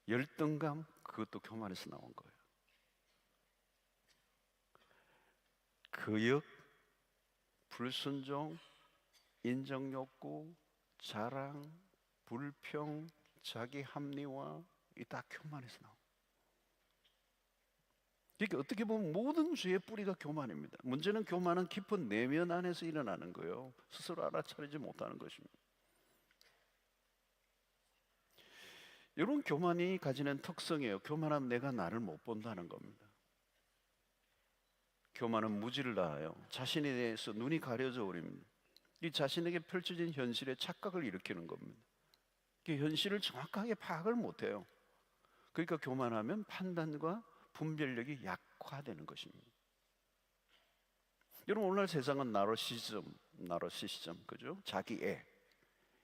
열등감, 그것도 교만에서 나온 거예요. 거역, 불순종, 인정욕구, 자랑, 불평, 자기 합리화, 이 다 교만에서 나온 거예요. 그러니까 어떻게 보면 모든 죄의 뿌리가 교만입니다. 문제는 교만은 깊은 내면 안에서 일어나는 거예요. 스스로 알아차리지 못하는 것입니다. 여러분, 교만이 가지는 특성이에요. 교만하면 내가 나를 못 본다는 겁니다. 교만은 무지를 다하여 자신에 대해서 눈이 가려져 버립니다. 이 자신에게 펼쳐진 현실에 착각을 일으키는 겁니다. 현실을 정확하게 파악을 못해요. 그러니까 교만하면 판단과 분별력이 약화되는 것입니다. 여러분, 오늘날 세상은 나르시시즘, 그죠? 자기애,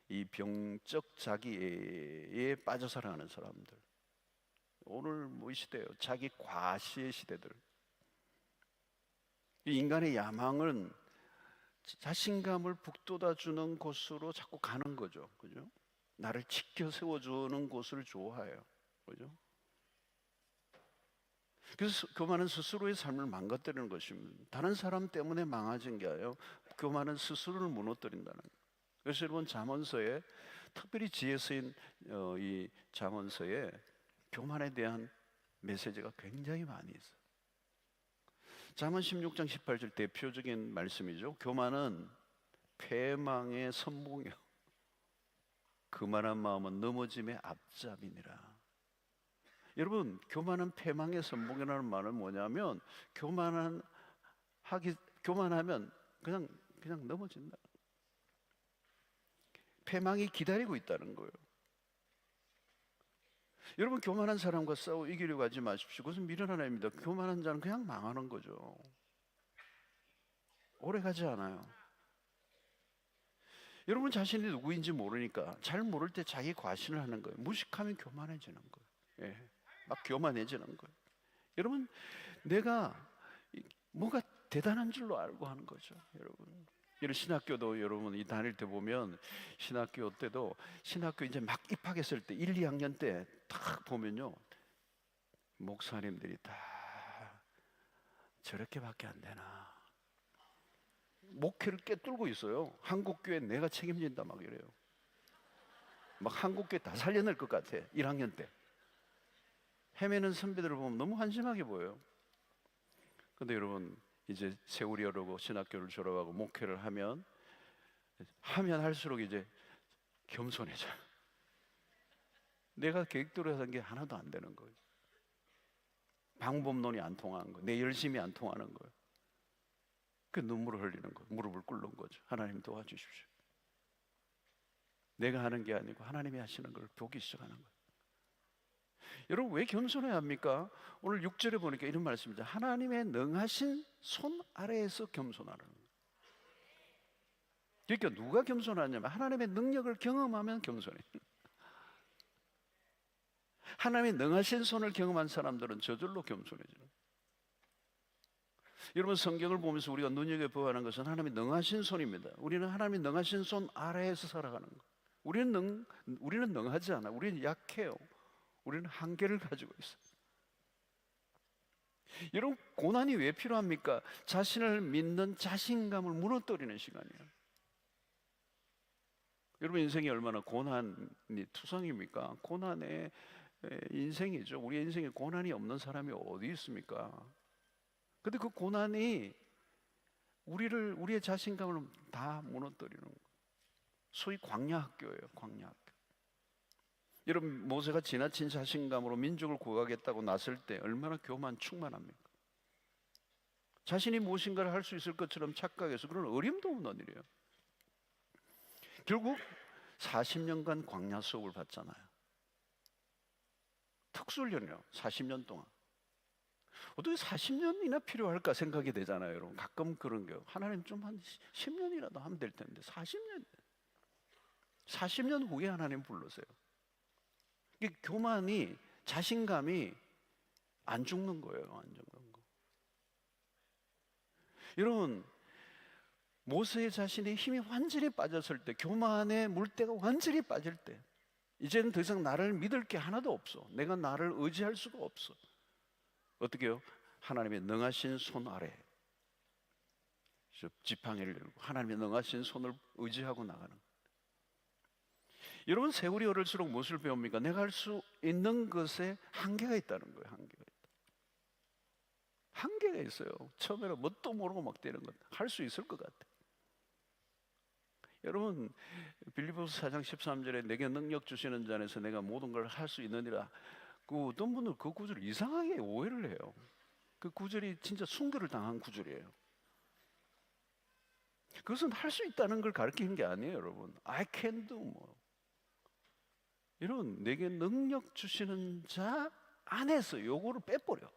이 병적 자기애에 빠져 살아가는 사람들. 오늘 이 시대예요. 자기 과시의 시대들. 이 인간의 야망은 자신감을 북돋아주는 곳으로 자꾸 가는 거죠, 그죠? 나를 지켜 세워주는 곳을 좋아해요, 그죠? 그래서 교만은 스스로의 삶을 망가뜨리는 것입니다. 다른 사람 때문에 망가진 게 아니에요. 교만은 스스로를 무너뜨린다는 거예요. 그래서 여러분, 잠언서에 특별히 지혜 쓰인 이 잠언서에 교만에 대한 메시지가 굉장히 많이 있어요. 잠언 16장 18절 대표적인 말씀이죠. 교만은 패망의 선봉이요, 교만한 마음은 넘어짐의 앞잡이니라. 여러분, 교만은 패망의 선봉이라는 말은 뭐냐면 교만하면 그냥 넘어진다. 패망이 기다리고 있다는 거예요. 여러분, 교만한 사람과 싸워 이기려고 하지 마십시오. 그것은 미련 하나입니다. 교만한 자는 그냥 망하는 거죠. 오래 가지 않아요. 여러분, 자신이 누구인지 모르니까 잘 모를 때 자기 과신을 하는 거예요. 무식하면 교만해지는 거예요. 예, 막 교만해지는 거예요. 여러분, 내가 뭐가 대단한 줄로 알고 하는 거죠. 여러분, 신학교도 여러분 이 다닐 때 보면 신학교 때도 신학교 이제 막 입학했을 때 1, 2학년 때 딱 보면요, 목사님들이 다 저렇게밖에 안 되나, 목회를 꿰뚫고 있어요. 한국교회 내가 책임진다 막 이래요. 막 한국교회 다 살려낼 것 같아. 1학년 때 헤매는 선배들을 보면 너무 한심하게 보여요. 근데 여러분, 이제 세월이 흐르고 신학교를 졸업하고 목회를 하면 할수록 이제 겸손해져요. 내가 계획대로 한 게 하나도 안 되는 거예요. 방법론이 안 통하는 거예요. 내 열심이 안 통하는 거예요. 그 눈물을 흘리는 거예요. 무릎을 꿇는 거죠. 하나님 도와주십시오. 내가 하는 게 아니고 하나님이 하시는 걸 보기 시작하는 거예요. 여러분, 왜 겸손해야 합니까? 오늘 6절에 보니까 이런 말씀입니다. 하나님의 능하신 손 아래에서 겸손하라는 거예요. 그러니까 누가 겸손하냐면 하나님의 능력을 경험하면 겸손해. 하나님의 능하신 손을 경험한 사람들은 저절로 겸손해져요. 여러분, 성경을 보면서 우리가 눈여겨보아야 하는 것은 하나님의 능하신 손입니다. 우리는 하나님의 능하신 손 아래에서 살아가는 거예요. 우리는 능하지 않아. 우리는 약해요. 우리는 한계를 가지고 있어요. 여러분, 고난이 왜 필요합니까? 자신을 믿는 자신감을 무너뜨리는 시간이에요. 여러분, 인생이 얼마나 고난이 투성입니까? 고난의 인생이죠. 우리 인생에 고난이 없는 사람이 어디 있습니까? 근데 그 고난이 우리의 자신감을 다 무너뜨리는 거예요. 소위 광야학교예요. 광야학교. 여러분, 모세가 지나친 자신감으로 민족을 구하겠다고 나설 때 얼마나 충만합니까? 자신이 무엇인가를 할 수 있을 것처럼 착각해서 그런 어림도 없는 일이에요. 결국 40년간 광야 수업을 받잖아요. 특수훈련이요. 40년 동안. 어떻게 40년이나 필요할까 생각이 되잖아요, 여러분. 가끔 그런 게 하나님 좀 한 10년이라도 하면 될 텐데 40년 후에 하나님 불러세요. 이 교만이, 자신감이 안 죽는 거예요. 안 죽는 거. 여러분, 모세의 자신의 힘이 완전히 빠졌을 때, 교만의 물때가 완전히 빠질 때, 이제는 더 이상 나를 믿을 게 하나도 없어. 내가 나를 의지할 수가 없어. 어떻게 해요? 하나님의 능하신 손 아래 지팡이를 들고 하나님의 능하신 손을 의지하고 나가는 거예요. 여러분, 세월이 오를수록 무엇을 배웁니까? 내가 할 수 있는 것에 한계가 있다는 거예요. 한계가 있어요. 처음에는 뭣도 모르고 막 되는 것, 할 수 있을 것 같아. 여러분, 빌립보서 4장 13절에 내게 능력 주시는 자 안에서 내가 모든 걸 할 수 있느니라. 그 어떤 분들 그 구절을 이상하게 오해를 해요. 그 구절이 진짜 순교를 당한 구절이에요. 그것은 할 수 있다는 걸 가르치는 게 아니에요, 여러분. I can do 뭐. 여러분, 내게 능력 주시는 자 안에서 요거를 빼버려.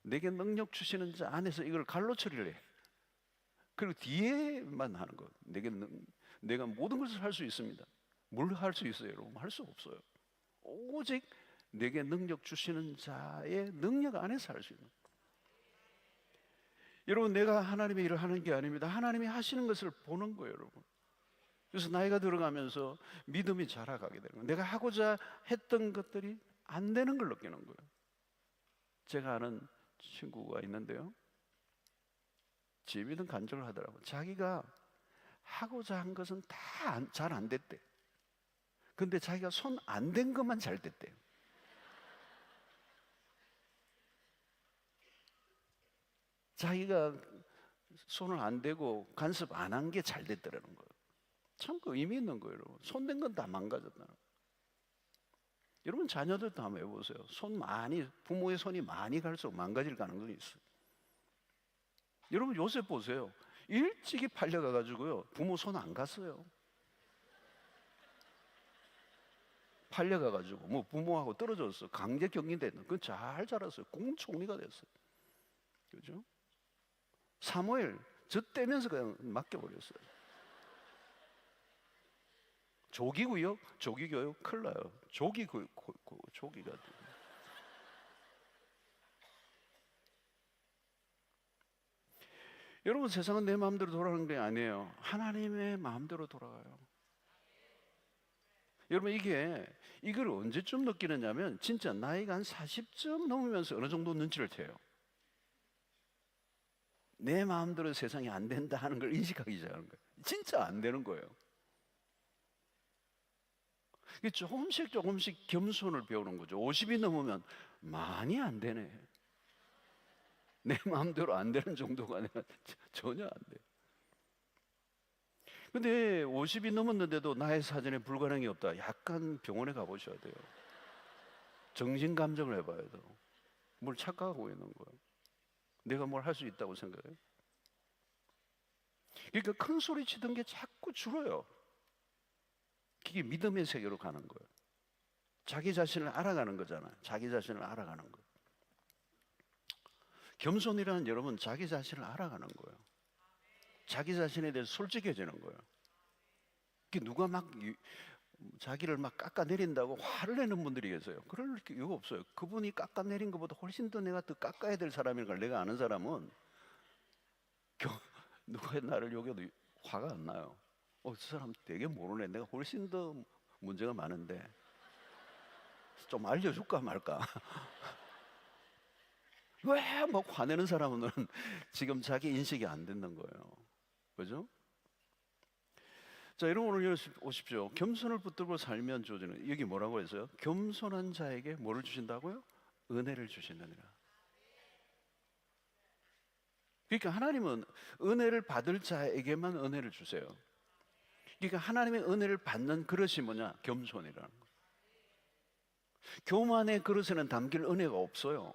내게 능력 주시는 자 안에서 이걸 갈로 처리를 해. 그리고 뒤에만 하는 거. 내가 모든 것을 할 수 있습니다. 뭘 할 수 있어요, 여러분? 할 수 없어요. 오직 내게 능력 주시는 자의 능력 안에서 할 수 있는 거예요. 여러분, 내가 하나님의 일을 하는 게 아닙니다. 하나님이 하시는 것을 보는 거예요, 여러분. 그래서 나이가 들어가면서 믿음이 자라가게 되는 거예요. 내가 하고자 했던 것들이 안 되는 걸 느끼는 거예요. 제가 아는 친구가 있는데요, 재미있는 간증을 하더라고요. 자기가 하고자 한 것은 다 잘 안 됐대. 근데 자기가 손 안 댄 것만 잘 됐대요. 자기가 손을 안 대고 간섭 안 한 게 잘 됐더라는 거예요. 참 그 의미 있는 거예요, 여러분. 손 댄 건 다 망가졌다는 거예요. 여러분, 자녀들도 한번 해보세요. 부모의 손이 많이 갈수록 망가질 가능성이 있어요. 여러분, 요셉 보세요. 일찍이 팔려가가지고요, 부모 손 안 갔어요. 팔려가가지고 뭐 부모하고 떨어졌어. 강제 격리됐는. 그건 잘 자랐어요. 국무총리가 됐어요. 그죠? 사무엘 저 떼면서 그냥 맡겨버렸어요. 조기구역, 조기교육 큰일 나요. 조기가 여러분, 세상은 내 마음대로 돌아가는 게 아니에요. 하나님의 마음대로 돌아가요. 여러분, 이걸 언제쯤 느끼느냐면 진짜 나이가 한 40쯤 넘으면서 어느 정도 눈치를 채요. 내 마음대로 세상이 안 된다 하는 걸 인식하기 시작하는 거예요. 진짜 안 되는 거예요. 조금씩 겸손을 배우는 거죠. 50이 넘으면 많이 안 되네. 내 마음대로 안 되는 정도가 아니라 전혀 안 돼요. 근데 50이 넘었는데도 나의 사전에 불가능이 없다. 약간 병원에 가보셔야 돼요. 정신감정을 해봐야 돼요. 뭘 착각하고 있는 거예요. 내가 뭘 할 수 있다고 생각해요. 그러니까 큰 소리 치던 게 자꾸 줄어요. 그게 믿음의 세계로 가는 거예요. 자기 자신을 알아가는 거잖아요. 자기 자신을 알아가는 거예요. 겸손이라는 여러분, 자기 자신을 알아가는 거예요. 자기 자신에 대해서 솔직해지는 거예요. 누가 막 자기를 막 깎아내린다고 화를 내는 분들이 계세요. 그럴 이유가 없어요. 그분이 깎아내린 것보다 훨씬 더 내가 더 깎아야 될 사람인 걸 내가 아는 사람은 누가 나를 욕해도 화가 안 나요. 저 사람 되게 모르네. 내가 훨씬 더 문제가 많은데 좀 알려줄까 말까. 왜 막 화내는 사람은 지금 자기 인식이 안 된다는 거예요. 그죠? 자, 여러분 오늘 오십시오. 겸손을 붙들고 살면 주어지는, 여기 뭐라고 했어요? 겸손한 자에게 뭐를 주신다고요? 은혜를 주시느니라. 그러니까 하나님은 은혜를 받을 자에게만 은혜를 주세요. 그러니까 하나님의 은혜를 받는 그릇이 뭐냐? 겸손이라는 거예요. 교만의 그릇에는 담길 은혜가 없어요.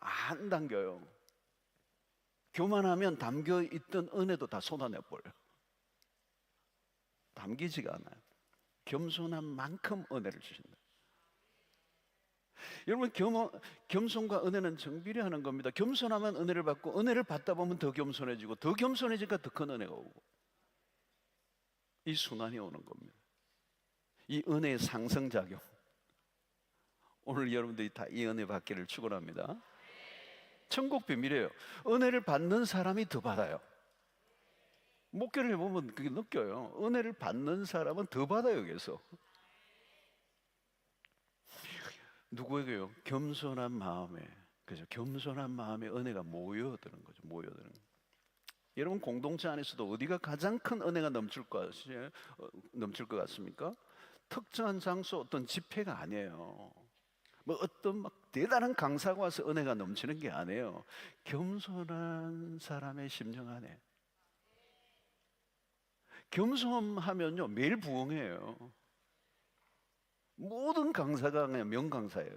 안 담겨요. 교만하면 담겨 있던 은혜도 다 쏟아내버려요. 담기지가 않아요. 겸손한 만큼 은혜를 주신다. 여러분, 겸손과 은혜는 정비례하는 겁니다. 겸손하면 은혜를 받고, 은혜를 받다 보면 더 겸손해지고, 더 겸손해지니까 더 큰 은혜가 오고, 이 순환이 오는 겁니다. 이 은혜의 상승작용. 오늘 여러분들이 다 이 은혜 받기를 축원합니다. 천국 비밀이에요. 은혜를 받는 사람이 더 받아요. 목회를 해보면 그게 느껴요. 은혜를 받는 사람은 더 받아요. 여기서 누구에게요? 겸손한 마음에, 그죠? 겸손한 마음에 은혜가 모여드는 거죠. 모여드는 거죠. 여러분 공동체 안에서도 어디가 가장 큰 은혜가 넘칠 것 같습니까? 특정한 장소, 어떤 집회가 아니에요. 뭐 어떤 막 대단한 강사가 와서 은혜가 넘치는 게 아니에요. 겸손한 사람의 심령 안에. 겸손하면요 매일 부흥해요. 모든 강사가 그냥 명강사예요.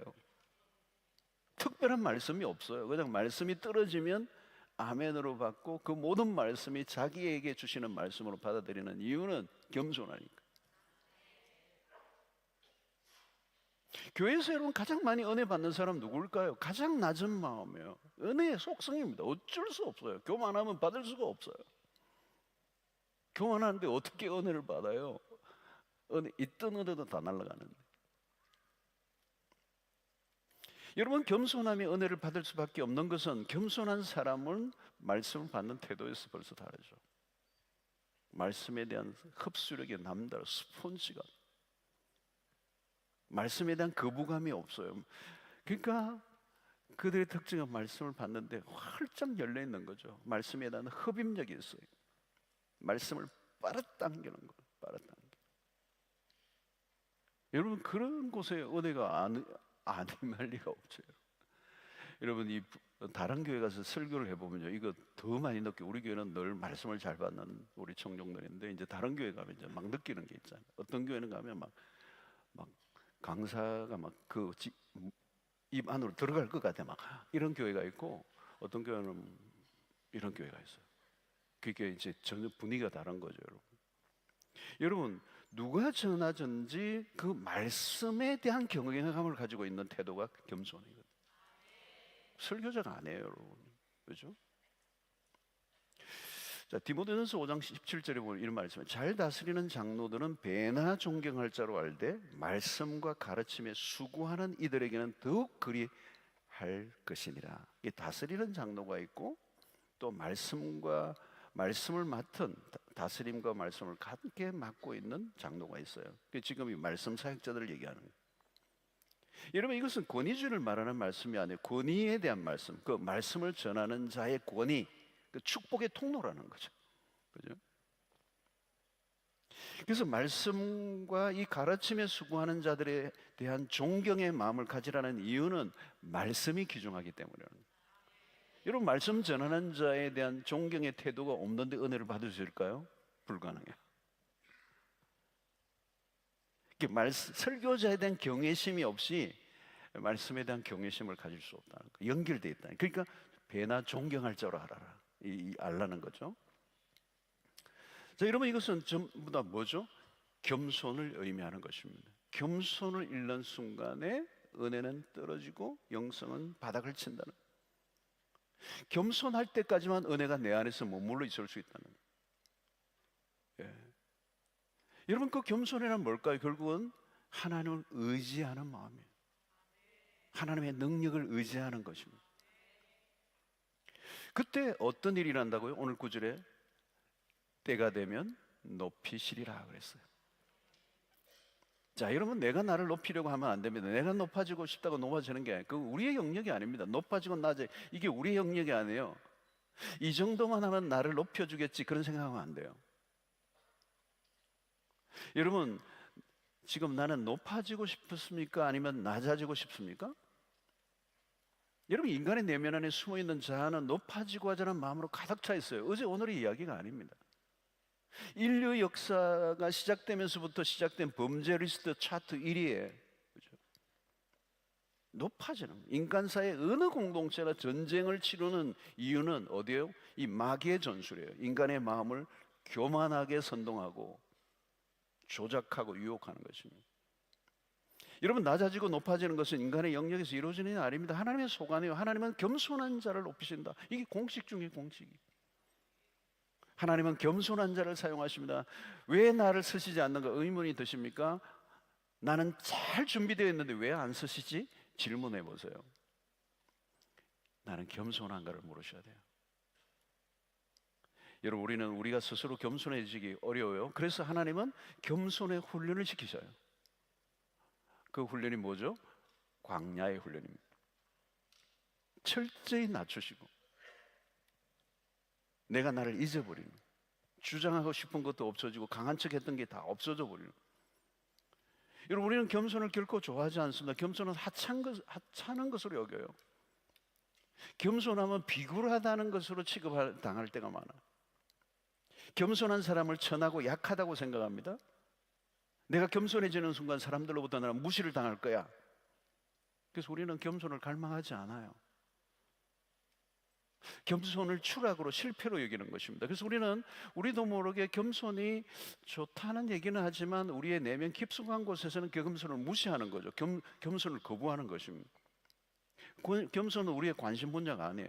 특별한 말씀이 없어요. 그냥 말씀이 떨어지면 아멘으로 받고 그 모든 말씀이 자기에게 주시는 말씀으로 받아들이는 이유는 겸손하니까. 교회에서 여러분 가장 많이 은혜 받는 사람 누구일까요? 가장 낮은 마음이에요. 은혜의 속성입니다. 어쩔 수 없어요. 교만하면 받을 수가 없어요. 교만한데 어떻게 은혜를 받아요? 있던 은혜도 다 날아가는데. 여러분 겸손함이 은혜를 받을 수밖에 없는 것은 겸손한 사람은 말씀을 받는 태도에서 벌써 다르죠. 말씀에 대한 흡수력이 남다르 스폰지가 말씀에 대한 거부감이 없어요. 그러니까 그들의 특징은 말씀을 받는데 활짝 열려 있는 거죠. 말씀에 대한 흡입력이 있어요. 말씀을 빨아당기는 거예요. 빨아당기. 여러분 그런 곳에 은혜가 안 임할 리가 없죠. 여러분 이 다른 교회 가서 설교를 해보면요 이거 더 많이 느껴요. 우리 교회는 늘 말씀을 잘 받는 우리 청중들인데 이제 다른 교회 가면 이제 막 느끼는 게 있잖아요. 어떤 교회는 가면 막 강사가 막 그 입 안으로 들어갈 것 같아 막 이런 교회가 있고 어떤 교회는 이런 교회가 있어요. 그게 이제 전혀 분위기가 다른 거죠, 여러분. 여러분 누가 전하든지 그 말씀에 대한 경외감을 가지고 있는 태도가 겸손이거든요. 설교자가 아니에요, 여러분. 그렇죠? 자, 디모데전서 5장 17절에 보면 이런 말씀을 잘 다스리는 장로들은 배나 존경할 자로 알되 말씀과 가르침에 수고하는 이들에게는 더욱 그리 할 것이니라. 이 다스리는 장로가 있고 또 말씀을 맡은 다스림과 말씀을 함께 맡고 있는 장로가 있어요. 지금 이 말씀 사역자들을 얘기하는 거예요. 여러분 이것은 권위주의를 말하는 말씀이 아니에요. 권위에 대한 말씀, 그 말씀을 전하는 자의 권위, 그 축복의 통로라는 거죠. 그죠? 그래서 말씀과 이 가르침에 수고하는 자들에 대한 존경의 마음을 가지라는 이유는 말씀이 기중하기 때문이에요. 여러분 말씀 전하는 자에 대한 존경의 태도가 없는데 은혜를 받을 수 있을까요? 불가능해요. 설교자에 대한 경외심이 없이 말씀에 대한 경외심을 가질 수 없다는 거. 연결되어 있다. 그러니까 배나 존경할 줄 알아라. 알라는 거죠. 자, 여러분 이것은 전부 다 뭐죠? 겸손을 의미하는 것입니다. 겸손을 잃는 순간에 은혜는 떨어지고 영성은 바닥을 친다는 거예요. 겸손할 때까지만 은혜가 내 안에서 머물러 있을 수 있다는 거예요. 여러분, 그 겸손이란 뭘까요? 결국은 하나님을 의지하는 마음이에요. 하나님의 능력을 의지하는 것입니다. 그때 어떤 일이 난다고요? 오늘 9절에 때가 되면 높이시리라 그랬어요. 자, 여러분, 내가 나를 높이려고 하면 안 됩니다. 내가 높아지고 싶다고 높아지는 게 그 우리의 영역이 아닙니다. 높아지고 낮아, 이게 우리의 영역이 아니에요. 이 정도만 하면 나를 높여주겠지, 그런 생각하면 안 돼요. 여러분, 지금 나는 높아지고 싶습니까? 아니면 낮아지고 싶습니까? 여러분, 인간의 내면 안에 숨어있는 자아는 높아지고 하자는 마음으로 가득 차 있어요. 어제 오늘의 이야기가 아닙니다. 인류 역사가 시작되면서부터 시작된 범죄 리스트 차트 1위에, 그렇죠? 높아지는, 인간사의 어느 공동체나 전쟁을 치르는 이유는 어디예요? 이 마귀의 전술이에요. 인간의 마음을 교만하게 선동하고 조작하고 유혹하는 것입니다. 여러분, 낮아지고 높아지는 것은 인간의 영역에서 이루어지는 일이 아닙니다. 하나님의 소관이에요. 하나님은 겸손한 자를 높이신다. 이게 공식 중에 공식이. 하나님은 겸손한 자를 사용하십니다. 왜 나를 쓰시지 않는가 의문이 드십니까? 나는 잘 준비되어 있는데 왜 안 쓰시지? 질문해 보세요. 나는 겸손한가를 물으셔야 돼요. 여러분, 우리는 우리가 스스로 겸손해지기 어려워요. 그래서 하나님은 겸손의 훈련을 시키셔요. 그 훈련이 뭐죠? 광야의 훈련입니다. 철저히 낮추시고 내가 나를 잊어버리는, 주장하고 싶은 것도 없어지고 강한 척 했던 게 다 없어져 버리는. 여러분, 우리는 겸손을 결코 좋아하지 않습니다. 겸손은 하찮은 것으로 여겨요. 겸손하면 비굴하다는 것으로 취급당할 때가 많아요. 겸손한 사람을 천하고 약하다고 생각합니다. 내가 겸손해지는 순간 사람들로부터 나는 무시를 당할 거야. 그래서 우리는 겸손을 갈망하지 않아요. 겸손을 추락으로, 실패로 여기는 것입니다. 그래서 우리도 모르게 겸손이 좋다는 얘기는 하지만 우리의 내면 깊숙한 곳에서는 그 겸손을 무시하는 거죠. 겸손을 거부하는 것입니다. 겸손은 우리의 관심 분야가 아니에요.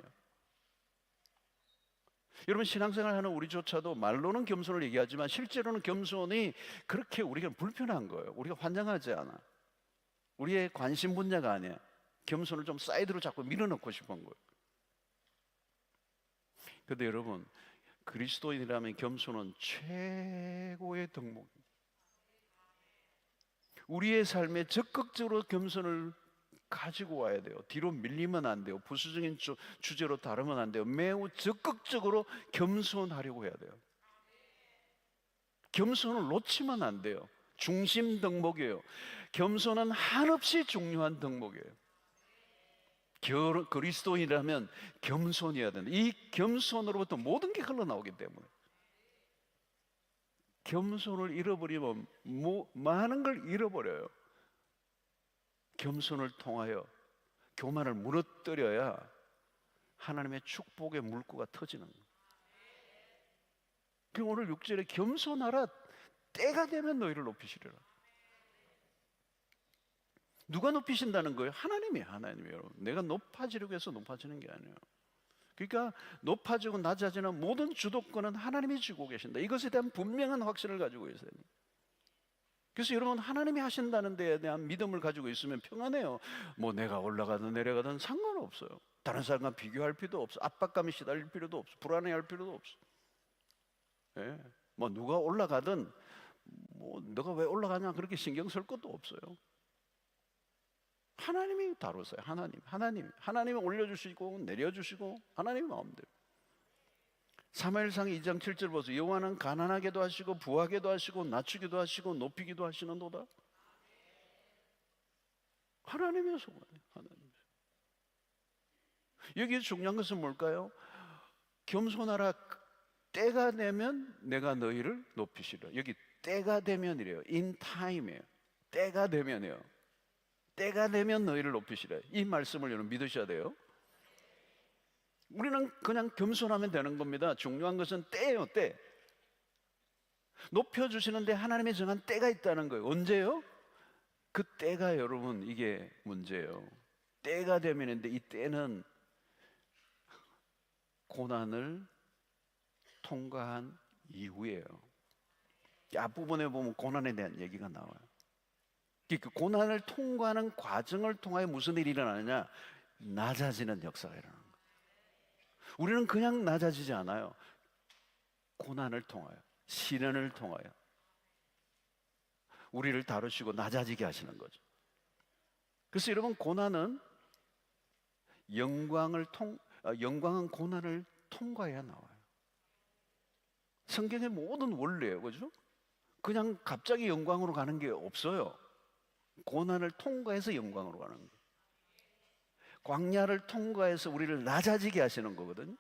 여러분, 신앙생활하는 우리조차도 말로는 겸손을 얘기하지만 실제로는 겸손이 그렇게 우리가 불편한 거예요. 우리가 환장하지 않아. 우리의 관심 분야가 아니야. 겸손을 좀 사이드로 자꾸 밀어넣고 싶은 거예요. 그런데 여러분, 그리스도인이라면 겸손은 최고의 덕목입니다. 우리의 삶에 적극적으로 겸손을 가지고 와야 돼요. 뒤로 밀리면 안 돼요. 부수적인 주제로 다루면 안 돼요. 매우 적극적으로 겸손하려고 해야 돼요. 겸손을 놓치면 안 돼요. 중심 덕목이에요. 겸손은 한없이 중요한 덕목이에요. 그리스도인이라면 겸손해야 된다. 이 겸손으로부터 모든 게 흘러나오기 때문에. 겸손을 잃어버리면 많은 걸 잃어버려요. 겸손을 통하여 교만을 무너뜨려야 하나님의 축복의 물구가 터지는 거예요. 그 오늘 6절에 겸손하라, 때가 되면 너희를 높이시리라. 누가 높이신다는 거예요? 하나님이에요. 여러분, 내가 높아지려고 해서 높아지는 게 아니에요. 그러니까 높아지고 낮아지는 모든 주도권은 하나님이 쥐고 계신다. 이것에 대한 분명한 확신을 가지고 있어요. 그래서 여러분, 하나님이 하신다는 데에 대한 믿음을 가지고 있으면 평안해요. 뭐 내가 올라가든 내려가든 상관없어요. 다른 사람과 비교할 필요도 없어. 압박감에 시달릴 필요도 없어. 불안해할 필요도 없어. 예. 뭐 누가 올라가든 뭐 너가 왜 올라가냐 그렇게 신경 쓸 것도 없어요. 하나님이 다루세요. 하나님이 올려주시고 내려주시고 하나님의 마음대로. 사무엘상 2장 7절 보세요. 여호와는 가난하게도 하시고 부하게도 하시고 낮추기도 하시고 높이기도 하시는도다. 하나님의 소관이에요. 하나님. 여기 중요한 것은 뭘까요? 겸손하라, 때가 되면 내가 너희를 높이시리라. 여기 때가 되면이래요. in time이에요. 때가 되면이에요. 때가 되면 너희를 높이시라. 이 말씀을 여러분 믿으셔야 돼요. 우리는 그냥 겸손하면 되는 겁니다. 중요한 것은 때예요. 때. 높여주시는데 하나님의 정한 때가 있다는 거예요. 언제요? 그 때가 여러분, 이게 문제예요. 때가 되면인데 이 때는 고난을 통과한 이후예요. 앞부분에 보면 고난에 대한 얘기가 나와요. 그 고난을 통과하는 과정을 통하여 무슨 일이 일어나느냐? 낮아지는 역사가 일어나는 거예요. 우리는 그냥 낮아지지 않아요. 고난을 통하여, 시련을 통하여 우리를 다루시고 낮아지게 하시는 거죠. 그래서 여러분, 고난은 영광은 고난을 통과해야 나와요. 성경의 모든 원리예요, 그죠? 그냥 갑자기 영광으로 가는 게 없어요. 고난을 통과해서 영광으로 가는 거예요. 광야를 통과해서 우리를 낮아지게 하시는 거거든요.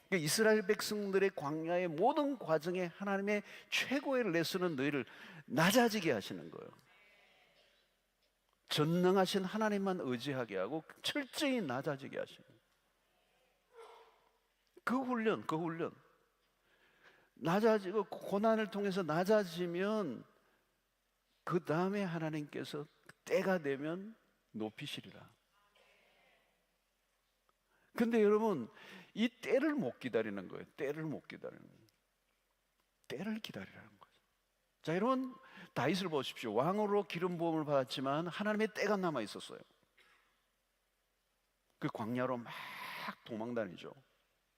그러니까 이스라엘 백성들의 광야의 모든 과정에 하나님의 최고의 레슨은 너희를 낮아지게 하시는 거예요. 전능하신 하나님만 의지하게 하고 철저히 낮아지게 하시는 거예요. 그 훈련 낮아지고 고난을 통해서 낮아지면 그 다음에 하나님께서 때가 되면 높이시리라. 근데 여러분, 이 때를 못 기다리는 거예요. 때를 못 기다리는 거예요. 때를 기다리라는 거죠. 자, 여러분, 다윗을 보십시오. 왕으로 기름 부음을 받았지만 하나님의 때가 남아 있었어요. 그 광야로 막 도망 다니죠.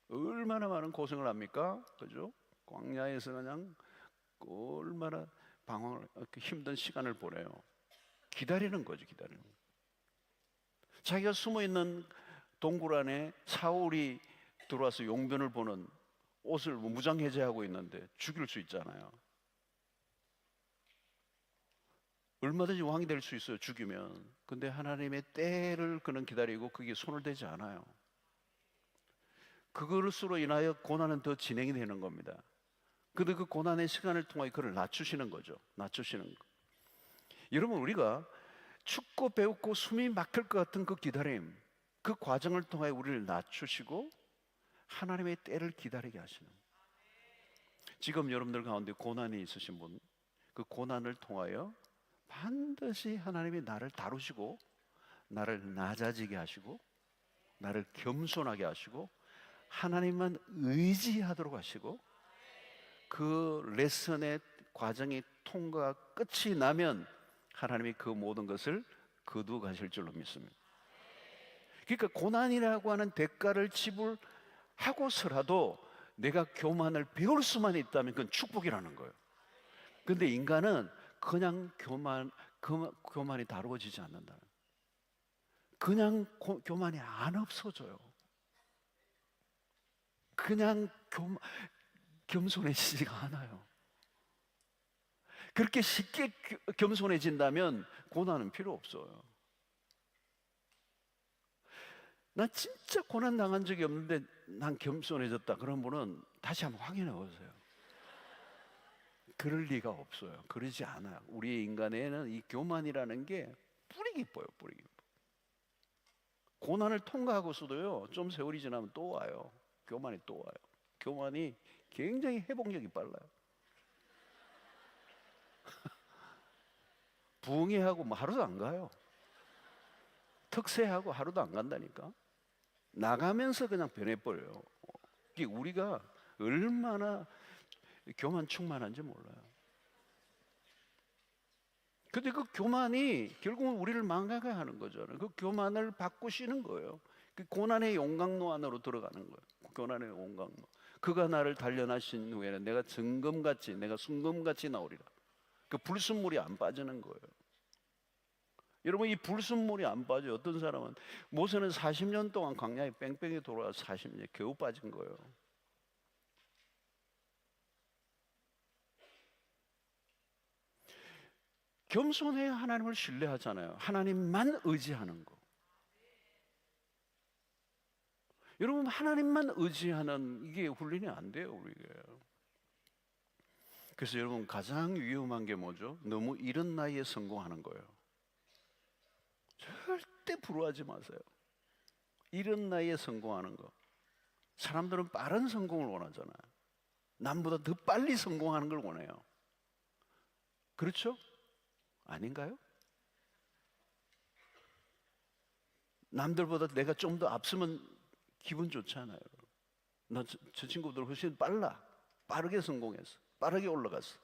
얼마나 많은 고생을 합니까? 그죠? 광야에서 그냥 얼마나 방황을, 힘든 시간을 보내요. 기다리는 거죠, 기다리는 거. 자기가 숨어 있는 동굴 안에 사울이 들어와서 용변을 보는 옷을 무장해제하고 있는데 죽일 수 있잖아요. 얼마든지 왕이 될 수 있어요, 죽이면. 근데 하나님의 때를 그는 기다리고 그게 손을 대지 않아요. 그것으로 인하여 고난은 더 진행이 되는 겁니다. 근데 그 고난의 시간을 통해 그를 낮추시는 거죠. 낮추시는 거. 여러분, 우리가 춥고 배웠고 숨이 막힐 것 같은 그 기다림, 그 과정을 통해 우리를 낮추시고 하나님의 때를 기다리게 하시는. 지금 여러분들 가운데 고난이 있으신 분, 그 고난을 통하여 반드시 하나님이 나를 다루시고 나를 낮아지게 하시고 나를 겸손하게 하시고 하나님만 의지하도록 하시고 그 레슨의 과정이 통과 끝이 나면 하나님이 그 모든 것을 거두어 가실 줄로 믿습니다. 그러니까 고난이라고 하는 대가를 지불하고서라도 내가 교만을 배울 수만 있다면 그건 축복이라는 거예요. 근데 인간은 그냥 교만이 다루어지지 않는다. 그냥 교만이 안 없어져요. 그냥 겸손해지지가 않아요. 그렇게 쉽게 겸손해진다면 고난은 필요 없어요. 나 진짜 고난 당한 적이 없는데 난 겸손해졌다. 그런 분은 다시 한번 확인해 보세요. 그럴 리가 없어요. 그러지 않아요. 우리 인간에는 이 교만이라는 게 뿌리 깊어요. 뿌리 깊어. 고난을 통과하고서도요, 좀 세월이 지나면 또 와요. 교만이 또 와요. 교만이 굉장히 회복력이 빨라요. 부흥회하고 뭐 하루도 안 가요. 특세하고 하루도 안 간다니까. 나가면서 그냥 변해버려요. 이게 우리가 얼마나 교만 충만한지 몰라요. 근데 그 교만이 결국은 우리를 망하게 하는 거잖아요. 그 교만을 바꾸시는 거예요. 그 고난의 용광로 안으로 들어가는 거예요. 고난의 용광로. 그가 나를 단련하신 후에는 내가 정금같이, 내가 순금같이 나오리라. 그 불순물이 안 빠지는 거예요. 여러분, 이 불순물이 안 빠져요. 어떤 사람은 모세는 40년 동안 광야에 뺑뺑이 돌아와서 40년 겨우 빠진 거예요. 겸손해야 하나님을 신뢰하잖아요. 하나님만 의지하는 거. 여러분, 하나님만 의지하는 이게 훈련이 안 돼요, 우리가. 그래서 여러분, 가장 위험한 게 뭐죠? 너무 이른 나이에 성공하는 거예요. 절대 부러워하지 마세요. 이른 나이에 성공하는 거. 사람들은 빠른 성공을 원하잖아요. 남보다 더 빨리 성공하는 걸 원해요. 그렇죠? 아닌가요? 남들보다 내가 좀 더 앞서면 기분 좋잖아요. 저 친구들 훨씬 빠르게 성공했어. 빠르게 올라갔어.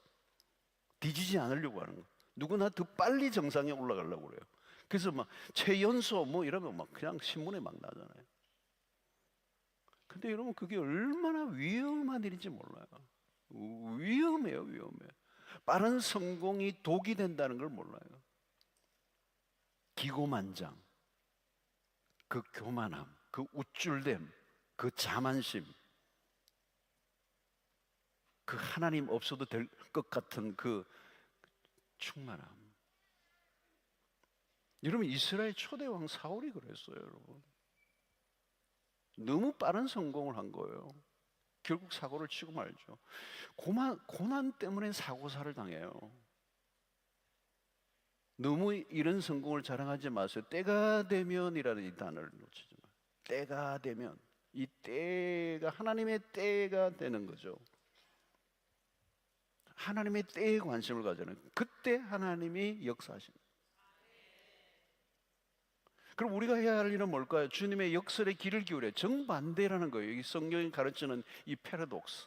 뒤지지 않으려고 하는 거. 누구나 더 빨리 정상에 올라가려고 그래요. 그래서 막 최연소 뭐 이러면 막 그냥 신문에 막 나잖아요. 근데 여러분 그게 얼마나 위험한 일인지 몰라요. 위험해요, 위험해. 빠른 성공이 독이 된다는 걸 몰라요. 기고만장, 그 교만함, 그 우쭐됨, 그 자만심, 그 하나님 없어도 될 것 같은 그 충만함. 여러분 이스라엘 초대 왕 사울이 그랬어요, 여러분. 너무 빠른 성공을 한 거예요. 결국 사고를 치고 말죠. 고난 때문에 사고사를 당해요. 너무 이런 성공을 자랑하지 마세요. 때가 되면이라는 이 단어를 놓치지 마세요. 때가 되면, 이 때가 하나님의 때가 되는 거죠. 하나님의 때에 관심을 가져는, 그때 하나님이 역사하십니다. 그럼 우리가 해야 할 일은 뭘까요? 주님의 역설에 귀를 기울여. 정반대라는 거예요. 이 성경이 가르치는 이 패러독스.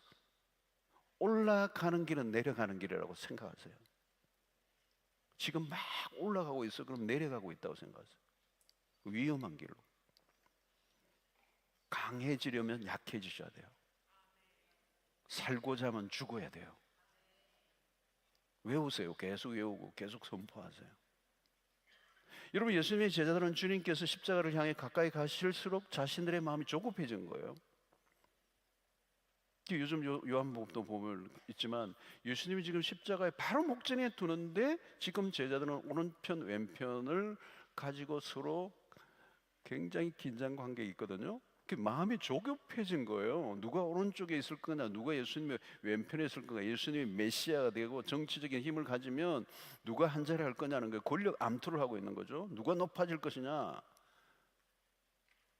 올라가는 길은 내려가는 길이라고 생각하세요. 지금 막 올라가고 있어. 그럼 내려가고 있다고 생각하세요. 위험한 길로. 강해지려면 약해지셔야 돼요. 살고자 하면 죽어야 돼요. 외우세요. 계속 외우고 계속 선포하세요. 여러분 예수님의 제자들은 주님께서 십자가를 향해 가까이 가실수록 자신들의 마음이 조급해진 거예요. 요즘 요한복음도 보면 있지만 예수님이 지금 십자가에 바로 목전에 두는데 지금 제자들은 오른편 왼편을 가지고 서로 굉장히 긴장 관계가 있거든요. 그 마음이 조급해진 거예요. 누가 오른쪽에 있을 거냐, 누가 예수님의 왼편에 있을 거냐, 예수님이 메시아가 되고 정치적인 힘을 가지면 누가 한 자리 할 거냐는 거예요. 권력 암투를 하고 있는 거죠. 누가 높아질 것이냐.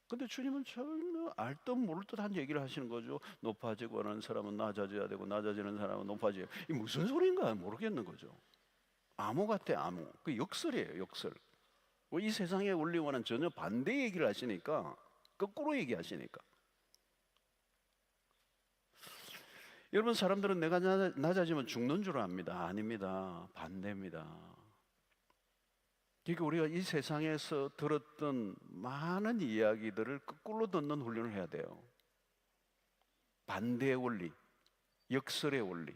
근데 주님은 전혀 알듯 모를듯한 얘기를 하시는 거죠. 높아지고 하는 사람은 낮아져야 되고 낮아지는 사람은 높아져야 돼요. 이 무슨 소리인가 모르겠는 거죠. 암호 같아, 암호. 그 역설이에요, 역설. 이 세상의 원리와는 전혀 반대 얘기를 하시니까, 거꾸로 얘기하시니까. 여러분 사람들은 내가 낮아지면 죽는 줄 압니다. 아닙니다. 반대입니다. 그러니까 우리가 이 세상에서 들었던 많은 이야기들을 거꾸로 듣는 훈련을 해야 돼요. 반대의 원리, 역설의 원리.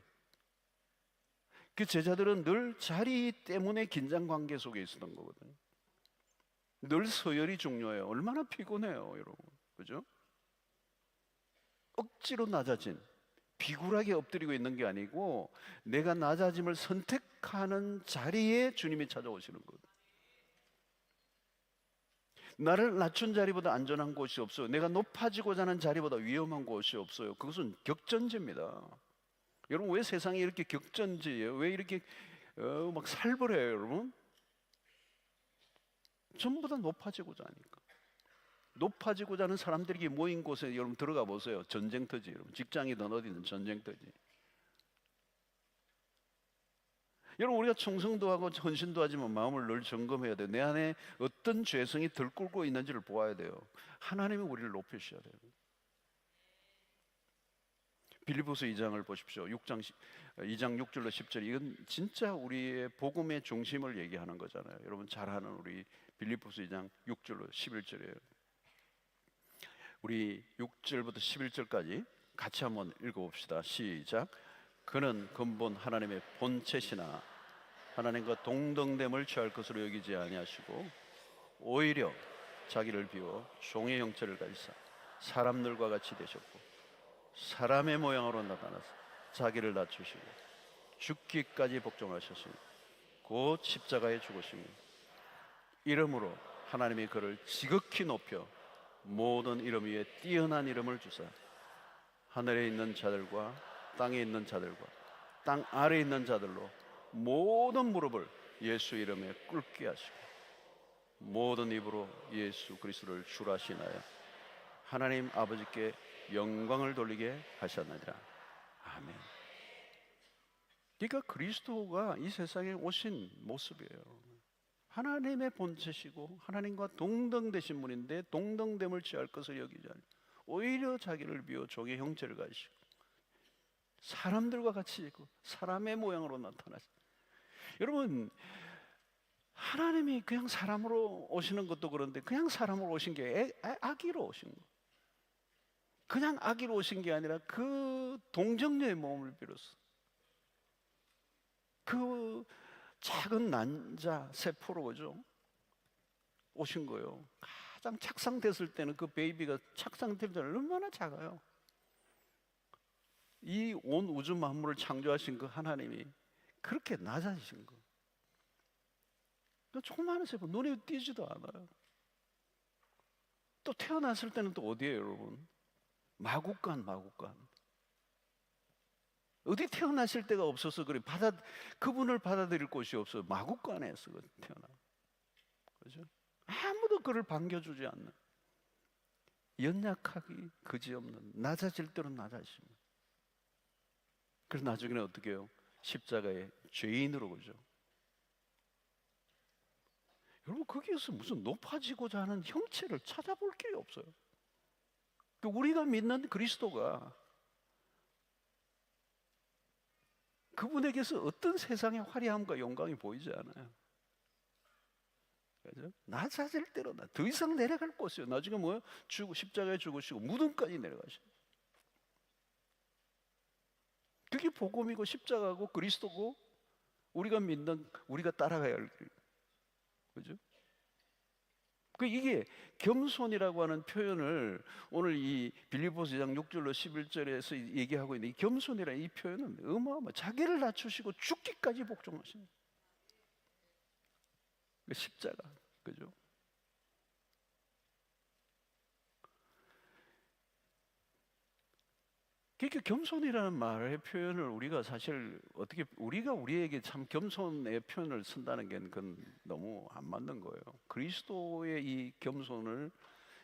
그 제자들은 늘 자리 때문에 긴장관계 속에 있었던 거거든요. 늘 서열이 중요해요. 얼마나 피곤해요, 여러분. 그죠? 억지로 낮아진, 비굴하게 엎드리고 있는 게 아니고 내가 낮아짐을 선택하는 자리에 주님이 찾아오시는 거거든요. 나를 낮춘 자리보다 안전한 곳이 없어요. 내가 높아지고자 하는 자리보다 위험한 곳이 없어요. 그것은 격전지입니다. 여러분 왜 세상이 이렇게 격전지예요? 왜 이렇게 막 살벌해요, 여러분? 전부 다 높아지고자 하니까. 높아지고자 하는 사람들이 모인 곳에 여러분 들어가 보세요. 전쟁터지, 여러분. 직장이든 어디든 전쟁터지. 여러분 우리가 충성도 하고 헌신도 하지만 마음을 늘 점검해야 돼요. 내 안에 어떤 죄성이 들끓고 있는지를 보아야 돼요. 하나님이 우리를 높이셔야 돼요. 빌립보서 2장을 보십시오. 2장 6절로 10절. 이건 진짜 우리의 복음의 중심을 얘기하는 거잖아요. 여러분 잘 아는 우리 빌립보서 2장 6절로 11절이에요. 우리 6절부터 11절까지 같이 한번 읽어봅시다. 시작. 그는 근본 하나님의 본체시나 하나님과 동등됨을 취할 것으로 여기지 아니하시고 오히려 자기를 비워 종의 형체를 가지사 사람들과 같이 되셨고 사람의 모양으로 나타나서 자기를 낮추시고 죽기까지 복종하셨으니 곧 십자가에 죽으시니 이름으로 하나님이 그를 지극히 높여 모든 이름 위에 뛰어난 이름을 주사 하늘에 있는 자들과 땅에 있는 자들과 땅 아래에 있는 자들로 모든 무릎을 예수 이름에 꿇게 하시고 모든 입으로 예수 그리스도를 주라 하시나요 하나님 아버지께 영광을 돌리게 하셨느니라. 아멘. 그러니까 그리스도가 이 세상에 오신 모습이에요. 하나님의 본체시고 하나님과 동등되신 분인데 동등됨을 취할 것을 여기지 않고 오히려 자기를 비워 종의 형체를 가지시고 사람들과 같이 있고 사람의 모양으로 나타나시 여러분, 하나님이 그냥 사람으로 오시는 것도 그런데 그냥 사람으로 오신 게 아기로 오신 거. 그냥 아기로 오신 게 아니라 그 동정녀의 몸을 빌어서 그 작은 난자 세포로 그죠? 오신 거예요. 가장 착상됐을 때는 그 베이비가 착상될 때는 얼마나 작아요. 이 온 우주 만물을 창조하신 그 하나님이 그렇게 낮아지신 거. 조그마한 세포 눈에 띄지도 않아요. 또 태어났을 때는 또 어디에요, 여러분? 마구간. 어디 태어나실 데가 없어서 그래. 그분을 받아들일 곳이 없어요. 마구간에서 태어나. 그죠? 아무도 그를 반겨주지 않는, 연약하기 그지없는, 낮아질 대로 낮아집니다. 그래서 나중에는 어떻게 해요? 십자가의 죄인으로, 그죠? 여러분, 거기에서 무슨 높아지고자 하는 형체를 찾아볼 길이 없어요. 우리가 믿는 그리스도가 그분에게서 어떤 세상의 화려함과 영광이 보이지 않아요. 그죠? 낮아질 대로 더 이상 내려갈 곳이요. 나중에 뭐요? 십자가에 죽으시고 무덤까지 내려가시고. 그게 복음이고 십자가고 그리스도고 우리가 믿는, 우리가 따라가야 할 길. 그죠? 이게 겸손이라고 하는 표현을 오늘 이 빌립보서 2장 6절로 11절에서 얘기하고 있는 이 겸손이라는 이 표현은 어마어마, 자기를 낮추시고 죽기까지 복종하시는 십자가. 그죠? 그러니까 겸손이라는 말의 표현을 우리가 사실 어떻게, 우리가 우리에게 참 겸손의 표현을 쓴다는 게 그건 너무 안 맞는 거예요. 그리스도의 이 겸손을,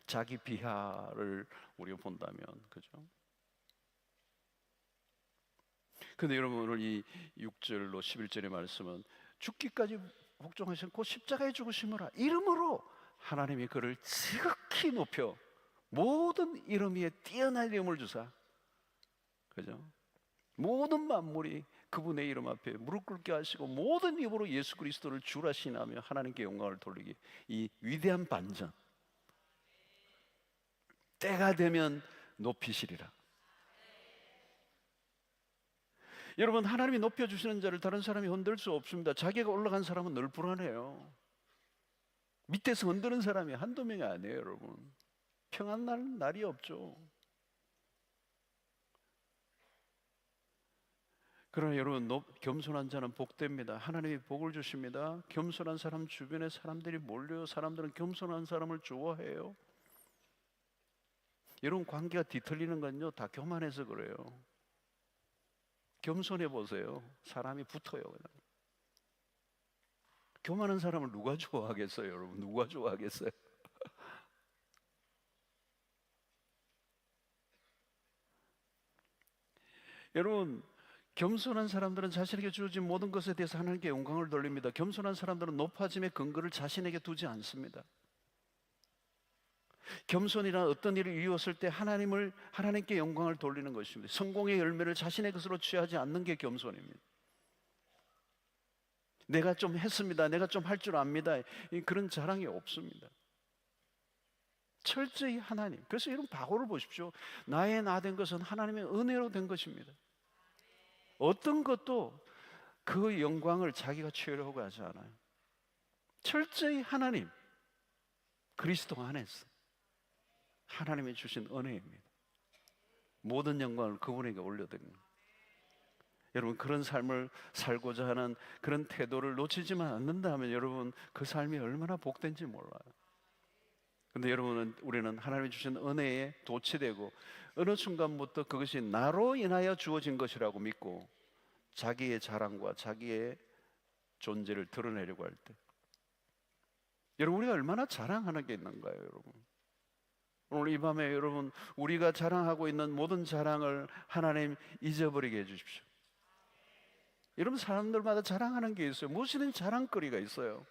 자기 비하를 우리가 본다면, 그죠? 근데 여러분, 오늘 이 6절로 11절의 말씀은 죽기까지 복종하셨고 십자가에 죽으심으로 이름으로 하나님이 그를 지극히 높여 모든 이름 위에 뛰어난 이름을 주사, 그죠? 모든 만물이 그분의 이름 앞에 무릎 꿇게 하시고 모든 입으로 예수 그리스도를 주라 신하며 하나님께 영광을 돌리기, 이 위대한 반전, 때가 되면 높이시리라. 여러분, 하나님이 높여주시는 자를 다른 사람이 흔들 수 없습니다. 자기가 올라간 사람은 늘 불안해요. 밑에서 흔드는 사람이 한두 명이 아니에요, 여러분. 평안 날이 없죠. 그러나 여러분, 겸손한 자는 복됩니다. 하나님이 복을 주십니다. 겸손한 사람 주변에 사람들이 몰려요. 사람들은 겸손한 사람을 좋아해요. 여러분, 관계가 뒤틀리는 건요, 다 교만해서 그래요. 겸손해 보세요. 사람이 붙어요, 그냥. 교만한 사람을 누가 좋아하겠어요, 여러분? 누가 좋아하겠어요? 여러분, 겸손한 사람들은 자신에게 주어진 모든 것에 대해서 하나님께 영광을 돌립니다. 겸손한 사람들은 높아짐의 근거를 자신에게 두지 않습니다. 겸손이란 어떤 일을 이루었을 때 하나님께 영광을 돌리는 것입니다. 성공의 열매를 자신의 것으로 취하지 않는 게 겸손입니다. 내가 좀 했습니다, 내가 좀 할 줄 압니다, 그런 자랑이 없습니다. 철저히 하나님. 그래서 이런 바고를 보십시오. 나의 나 된 것은 하나님의 은혜로 된 것입니다. 어떤 것도 그 영광을 자기가 취하려고 하지 않아요. 철저히 하나님, 그리스도 안에서 하나님이 주신 은혜입니다. 모든 영광을 그분에게 올려드립니다. 여러분, 그런 삶을 살고자 하는 그런 태도를 놓치지만 않는다면 여러분, 그 삶이 얼마나 복된지 몰라요. 근데 여러분은, 우리는 하나님이 주신 은혜에 도취되고 어느 순간부터 그것이 나로 인하여 주어진 것이라고 믿고 자기의 자랑과 자기의 존재를 드러내려고 할 때, 여러분, 우리가 얼마나 자랑하는 게 있는가요, 여러분? 오늘 이 밤에 여러분, 우리가 자랑하고 있는 모든 자랑을 하나님 잊어버리게 해주십시오. 여러분, 사람들마다 자랑하는 게 있어요. 무엇이든 자랑거리가 있어요.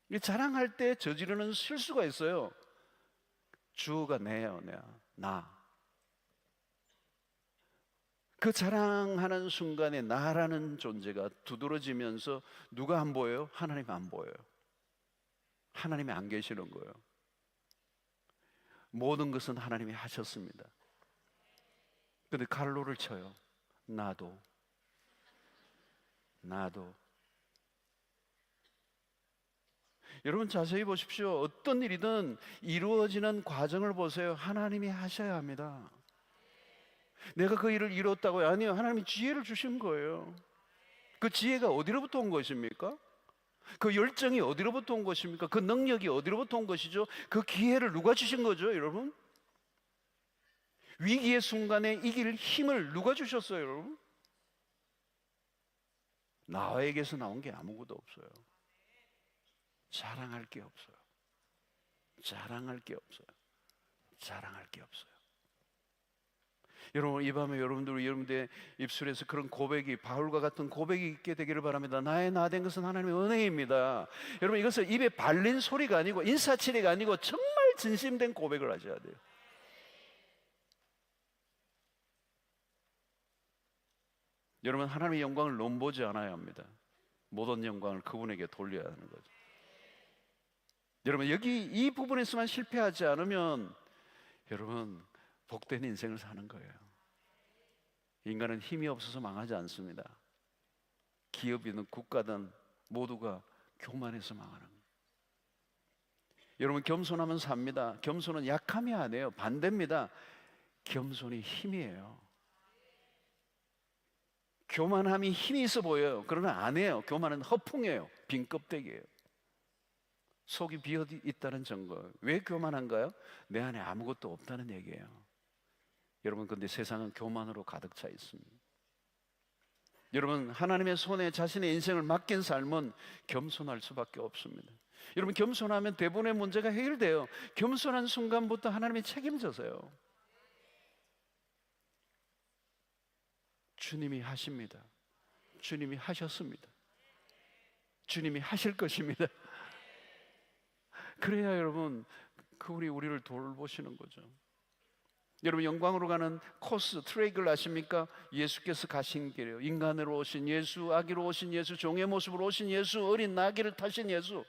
이 자랑할 때 저지르는 실수가 있어요. 주어가 내요, 나. 그 자랑하는 순간에 나라는 존재가 두드러지면서 누가 안 보여요? 하나님 안 보여요. 하나님이 안 계시는 거예요. 모든 것은 하나님이 하셨습니다. 근데 갈로를 쳐요. 나도. 여러분 자세히 보십시오. 어떤 일이든 이루어지는 과정을 보세요. 하나님이 하셔야 합니다. 내가 그 일을 이뤘다고요? 아니요. 하나님이 지혜를 주신 거예요. 그 지혜가 어디로부터 온 것입니까? 그 열정이 어디로부터 온 것입니까? 그 능력이 어디로부터 온 것이죠? 그 기회를 누가 주신 거죠, 여러분? 위기의 순간에 이길 힘을 누가 주셨어요, 여러분? 나에게서 나온 게 아무것도 없어요. 자랑할 게 없어요. 여러분, 이 밤에 여러분들의 입술에서 그런 고백이, 바울과 같은 고백이 있게 되기를 바랍니다. 나의 나 된 것은 하나님의 은혜입니다. 여러분, 이것은 입에 발린 소리가 아니고 인사치레가 아니고 정말 진심된 고백을 하셔야 돼요. 여러분, 하나님의 영광을 넘보지 않아야 합니다. 모든 영광을 그분에게 돌려야 하는 거죠. 여러분, 여기 이 부분에서만 실패하지 않으면 여러분 복된 인생을 사는 거예요. 인간은 힘이 없어서 망하지 않습니다. 기업이든 국가든 모두가 교만해서 망하는 거예요. 여러분, 겸손하면 삽니다. 겸손은 약함이 아니에요. 반대입니다. 겸손이 힘이에요. 교만함이 힘이 있어 보여요. 그러나 아니에요. 교만은 허풍이에요. 빈 껍데기예요. 속이 비어 있다는 증거. 왜 교만한가요? 내 안에 아무것도 없다는 얘기예요. 여러분, 근데 세상은 교만으로 가득 차 있습니다. 여러분, 하나님의 손에 자신의 인생을 맡긴 삶은 겸손할 수밖에 없습니다. 여러분, 겸손하면 대부분의 문제가 해결돼요. 겸손한 순간부터 하나님이 책임져서요. 주님이 하십니다. 주님이 하셨습니다. 주님이 하실 것입니다. 그래야 여러분, 그분이 우리를 돌보시는 거죠. 여러분, 영광으로 가는 코스, 트랙을 아십니까? 예수께서 가신 길이에요. 인간으로 오신 예수, 아기로 오신 예수, 종의 모습으로 오신 예수, 어린 나귀를 타신 예수,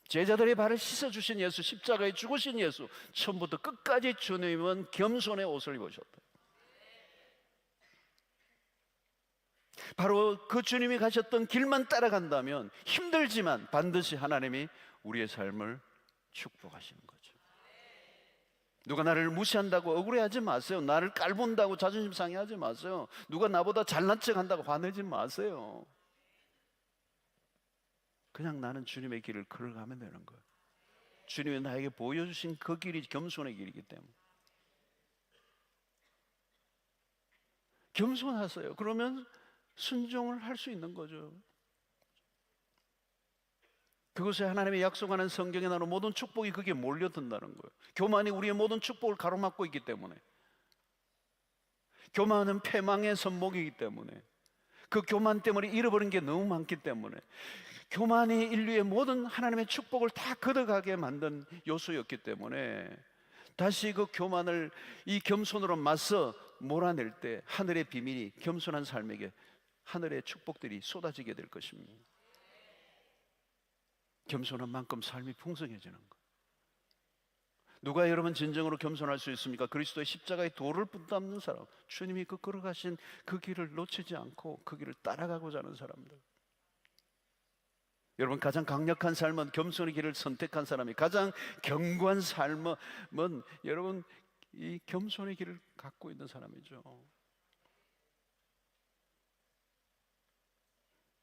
제자들의 발을 씻어주신 예수, 십자가에 죽으신 예수. 처음부터 끝까지 주님은 겸손의 옷을 입으셨다. 바로 그 주님이 가셨던 길만 따라간다면 힘들지만 반드시 하나님이 우리의 삶을 축복하시는 거죠. 누가 나를 무시한다고 억울해하지 마세요. 나를 깔본다고 자존심 상해하지 마세요. 누가 나보다 잘난 척한다고 화내지 마세요. 그냥 나는 주님의 길을 걸어가면 되는 거예요. 주님이 나에게 보여주신 그 길이 겸손의 길이기 때문에. 겸손하세요. 그러면 순종을 할 수 있는 거죠. 그것에 하나님의 약속하는 성경에 나오는 모든 축복이 그게 몰려든다는 거예요. 교만이 우리의 모든 축복을 가로막고 있기 때문에, 교만은 패망의 선목이기 때문에, 그 교만 때문에 잃어버린 게 너무 많기 때문에, 교만이 인류의 모든 하나님의 축복을 다 걷어가게 만든 요소였기 때문에, 다시 그 교만을 이 겸손으로 맞서 몰아낼 때 하늘의 비밀이 겸손한 삶에게 하늘의 축복들이 쏟아지게 될 것입니다. 겸손한 만큼 삶이 풍성해지는 것. 누가 여러분 진정으로 겸손할 수 있습니까? 그리스도의 십자가의 도를 붙잡는 사람, 주님이 그 걸어가신 그 길을 놓치지 않고 그 길을 따라가고자 하는 사람들. 여러분, 가장 강력한 삶은 겸손의 길을 선택한 사람이, 가장 견고한 삶은 여러분 이 겸손의 길을 갖고 있는 사람이죠.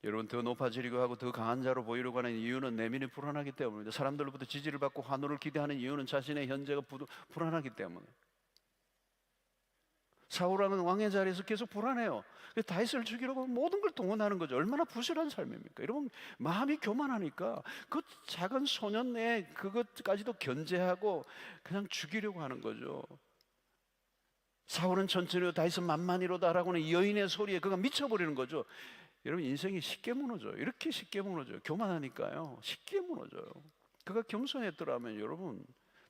여러분, 더 높아지려고 하고 더 강한 자로 보이려고 하는 이유는 내면이 불안하기 때문입니다. 사람들로부터 지지를 받고 환호를 기대하는 이유는 자신의 현재가 불안하기 때문에. 사울왕은 왕의 자리에서 계속 불안해요. 다윗을 죽이려고 모든 걸 동원하는 거죠. 얼마나 부실한 삶입니까? 여러분, 마음이 교만하니까 그 작은 소년 내 그것까지도 견제하고 그냥 죽이려고 하는 거죠. 사울은 천천히로 다윗은 만만히로다라고 하는 여인의 소리에 그가 미쳐버리는 거죠. 여러분, 인생이 쉽게 무너져요. 이렇게 쉽게 무너져요. 교만하니까요. 쉽게 무너져요. 그가 겸손했더라면, 여러분,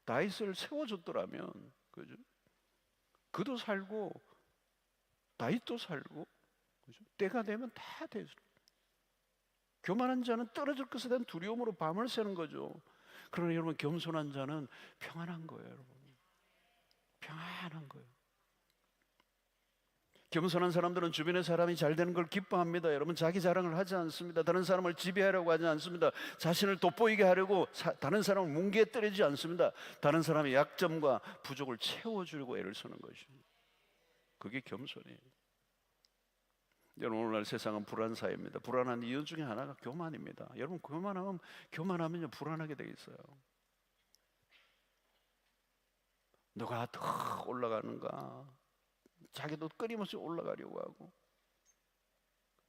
다윗을 세워줬더라면, 그죠? 그도 살고 다윗도 살고, 그죠? 때가 되면 다 되죠. 교만한 자는 떨어질 것에 대한 두려움으로 밤을 새는 거죠. 그러나 여러분, 겸손한 자는 평안한 거예요, 여러분. 평안한 거예요. 겸손한 사람들은 주변의 사람이 잘 되는 걸 기뻐합니다. 여러분, 자기 자랑을 하지 않습니다. 다른 사람을 지배하려고 하지 않습니다. 자신을 돋보이게 하려고 다른 사람을 뭉개에 때리지 않습니다. 다른 사람의 약점과 부족을 채워주려고 애를 쓰는 것입니다. 그게 겸손이에요. 여러분, 오늘날 세상은 불안 사회입니다. 불안한 이유 중에 하나가 교만입니다. 여러분, 교만하면요 불안하게 돼 있어요. 누가 더 올라가는가? 자기도 끊임없이 올라가려고 하고.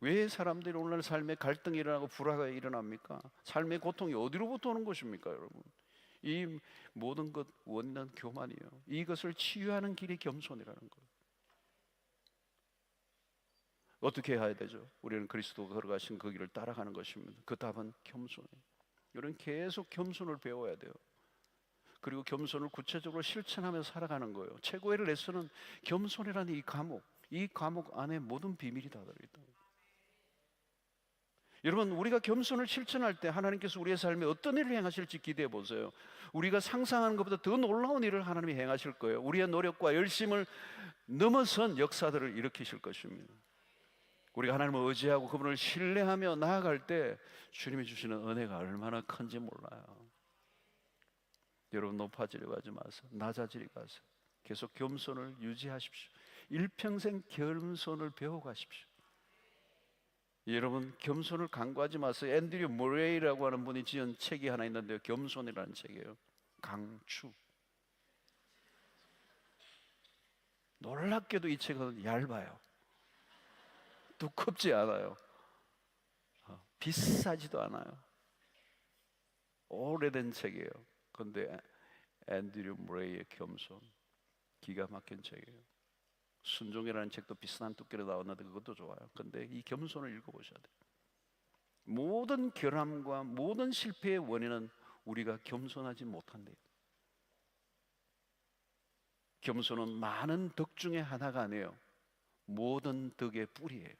왜 사람들이 오늘날 삶에 갈등이 일어나고 불화가 일어납니까? 삶의 고통이 어디로부터 오는 것입니까, 여러분? 이 모든 것 원인은 교만이에요. 이것을 치유하는 길이 겸손이라는 거예요. 어떻게 해야 되죠? 우리는 그리스도가 걸어가신 그 길을 따라가는 것입니다. 그 답은 겸손이에요. 우리는 계속 겸손을 배워야 돼요. 그리고 겸손을 구체적으로 실천하면서 살아가는 거예요. 최고의 레슨은 겸손이라는 이 과목 안에 모든 비밀이 다 들어있다. 여러분, 우리가 겸손을 실천할 때 하나님께서 우리의 삶에 어떤 일을 행하실지 기대해 보세요. 우리가 상상하는 것보다 더 놀라운 일을 하나님이 행하실 거예요. 우리의 노력과 열심을 넘어선 역사들을 일으키실 것입니다. 우리가 하나님을 의지하고 그분을 신뢰하며 나아갈 때 주님이 주시는 은혜가 얼마나 큰지 몰라요. 여러분, 높아지려고 하지 마세요. 낮아지려고 하세요. 계속 겸손을 유지하십시오. 일평생 겸손을 배워가십시오. 여러분, 겸손을 강구하지 마세요. 앤드류 모레이라고 하는 분이 지은 책이 하나 있는데요, 겸손이라는 책이에요. 강추. 놀랍게도 이 책은 얇아요. 두껍지 않아요. 비싸지도 않아요. 오래된 책이에요. 그런데 앤드류 모레이의 겸손, 기가 막힌 책이에요. 순종이라는 책도 비슷한 두께로 나왔는데 그것도 좋아요. 그런데 이 겸손을 읽어보셔야 돼요. 모든 결함과 모든 실패의 원인은 우리가 겸손하지 못한대요. 겸손은 많은 덕 중에 하나가 아니에요. 모든 덕의 뿌리예요.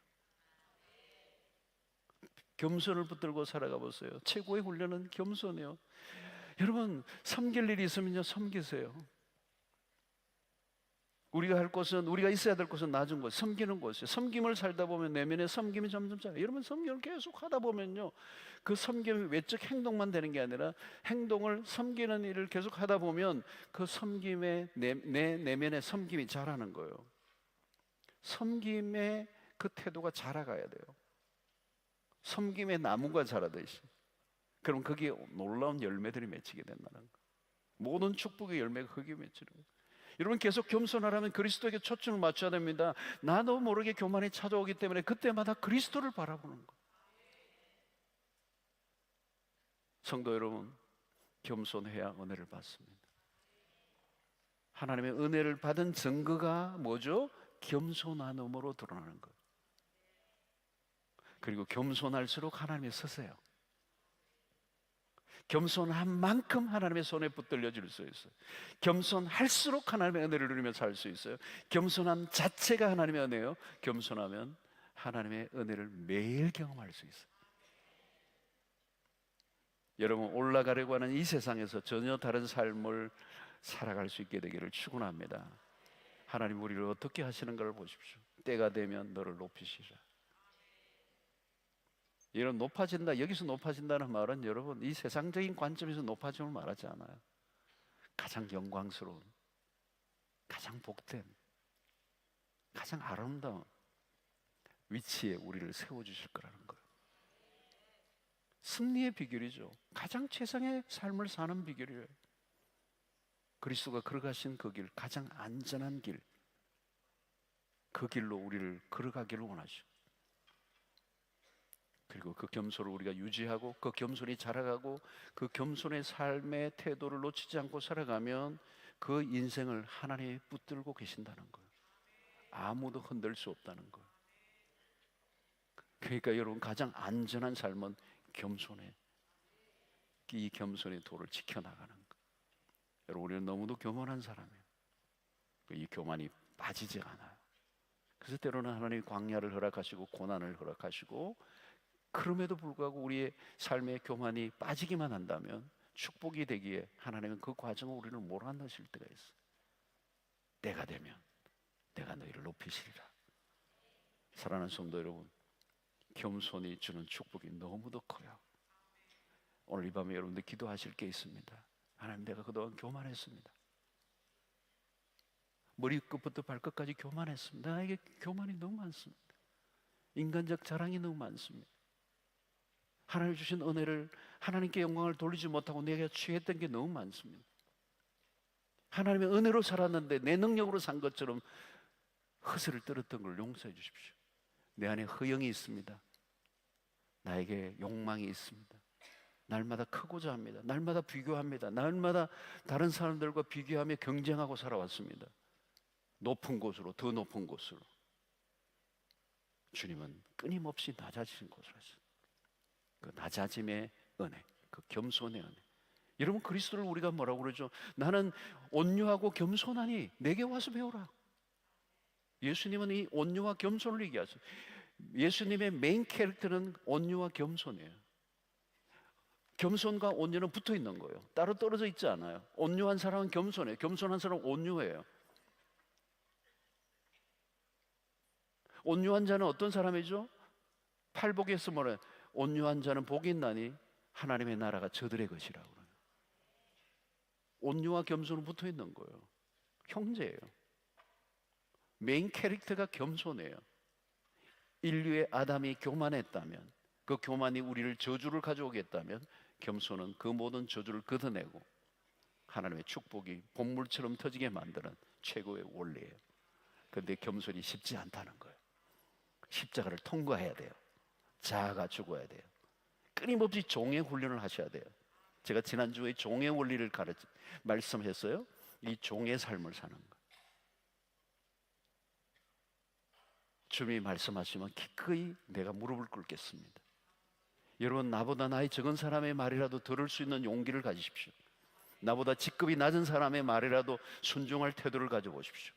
겸손을 붙들고 살아가 보세요. 최고의 훈련은 겸손이에요. 여러분, 섬길 일이 있으면요 섬기세요. 우리가 할 곳은, 우리가 있어야 될 곳은 낮은 곳, 섬기는 곳이에요. 섬김을 살다 보면 내면의 섬김이 점점 자라요. 여러분, 섬김을 계속 하다 보면요, 그 섬김이 외적 행동만 되는 게 아니라 행동을, 섬기는 일을 계속 하다 보면 그 섬김의 내 내면의 섬김이 자라는 거예요. 섬김의 그 태도가 자라가야 돼요. 섬김의 나무가 자라듯이. 그럼 거기에 놀라운 열매들이 맺히게 된다는 거예요. 모든 축복의 열매가 거기에 맺히는 거예요. 여러분, 계속 겸손하려면 그리스도에게 초점을 맞춰야 됩니다. 나도 모르게 교만이 찾아오기 때문에 그때마다 그리스도를 바라보는 거예요. 성도 여러분, 겸손해야 은혜를 받습니다. 하나님의 은혜를 받은 증거가 뭐죠? 겸손함으로 드러나는 거예요. 그리고 겸손할수록 하나님이 서세요. 겸손한 만큼 하나님의 손에 붙들려질 수 있어요. 겸손할수록 하나님의 은혜를 누리며 살 수 있어요. 겸손함 자체가 하나님의 은혜예요. 겸손하면 하나님의 은혜를 매일 경험할 수 있어요. 여러분, 올라가려고 하는 이 세상에서 전혀 다른 삶을 살아갈 수 있게 되기를 축원합니다. 하나님 우리를 어떻게 하시는가를 보십시오. 때가 되면 너를 높이시라. 이런 높아진다, 여기서 높아진다는 말은 여러분, 이 세상적인 관점에서 높아짐을 말하지 않아요. 가장 영광스러운, 가장 복된, 가장 아름다운 위치에 우리를 세워주실 거라는 거예요. 승리의 비결이죠. 가장 최상의 삶을 사는 비결이에요. 그리스도가 걸어가신 그 길, 가장 안전한 길, 그 길로 우리를 걸어가기를 원하시오. 그리고 그 겸손을 우리가 유지하고 그 겸손이 자라가고 그 겸손의 삶의 태도를 놓치지 않고 살아가면 그 인생을 하나님이 붙들고 계신다는 거예요. 아무도 흔들 수 없다는 거예요. 그러니까 여러분, 가장 안전한 삶은 겸손해. 이 겸손의 도를 지켜나가는 거예요. 여러분, 우리는 너무도 교만한 사람이에요. 이 교만이 빠지지 않아요. 그래서 때로는 하나님이 광야를 허락하시고 고난을 허락하시고, 그럼에도 불구하고 우리의 삶의 교만이 빠지기만 한다면 축복이 되기에 하나님은 그 과정을 우리를 몰아넣으실 때가 있어요. 때가 되면 내가 너희를 높이시리라. 사랑하는 성도 여러분, 겸손이 주는 축복이 너무도 커요. 오늘 이 밤에 여러분들 기도하실 게 있습니다. 하나님, 내가 그동안 교만했습니다. 머리끝부터 발끝까지 교만했습니다. 나에게 교만이 너무 많습니다. 인간적 자랑이 너무 많습니다. 하나님 주신 은혜를, 하나님께 영광을 돌리지 못하고 내가 취했던 게 너무 많습니다. 하나님의 은혜로 살았는데 내 능력으로 산 것처럼 허세를 떨었던 걸 용서해 주십시오. 내 안에 허영이 있습니다. 나에게 욕망이 있습니다. 날마다 크고자 합니다. 날마다 비교합니다. 날마다 다른 사람들과 비교하며 경쟁하고 살아왔습니다. 높은 곳으로, 더 높은 곳으로. 주님은 끊임없이 낮아지신 곳으로 하셨어요. 그 낮아짐의 은혜, 그 겸손의 은혜. 여러분, 그리스도를 우리가 뭐라고 그러죠? 나는 온유하고 겸손하니 내게 와서 배우라. 예수님은 이 온유와 겸손을 얘기하세요. 예수님의 메인 캐릭터는 온유와 겸손이에요. 겸손과 온유는 붙어 있는 거예요. 따로 떨어져 있지 않아요. 온유한 사람은 겸손해요. 겸손한 사람은 온유해요. 온유한 자는 어떤 사람이죠? 팔복에서 뭐래요? 온유한 자는 복이 있나니 하나님의 나라가 저들의 것이라고 그래요. 온유와 겸손은 붙어 있는 거예요. 형제예요. 메인 캐릭터가 겸손해요. 인류의 아담이 교만했다면, 그 교만이 우리를 저주를 가져오겠다면 겸손은 그 모든 저주를 걷어내고 하나님의 축복이 본물처럼 터지게 만드는 최고의 원리예요. 그런데 겸손이 쉽지 않다는 거예요. 십자가를 통과해야 돼요. 자아가 죽어야 돼요. 끊임없이 종의 훈련을 하셔야 돼요. 제가 지난주에 종의 원리를 말씀했어요. 이 종의 삶을 사는 거. 주님이 말씀하시면 기꺼이 내가 무릎을 꿇겠습니다. 여러분, 나보다 나이 적은 사람의 말이라도 들을 수 있는 용기를 가지십시오. 나보다 직급이 낮은 사람의 말이라도 순종할 태도를 가져보십시오.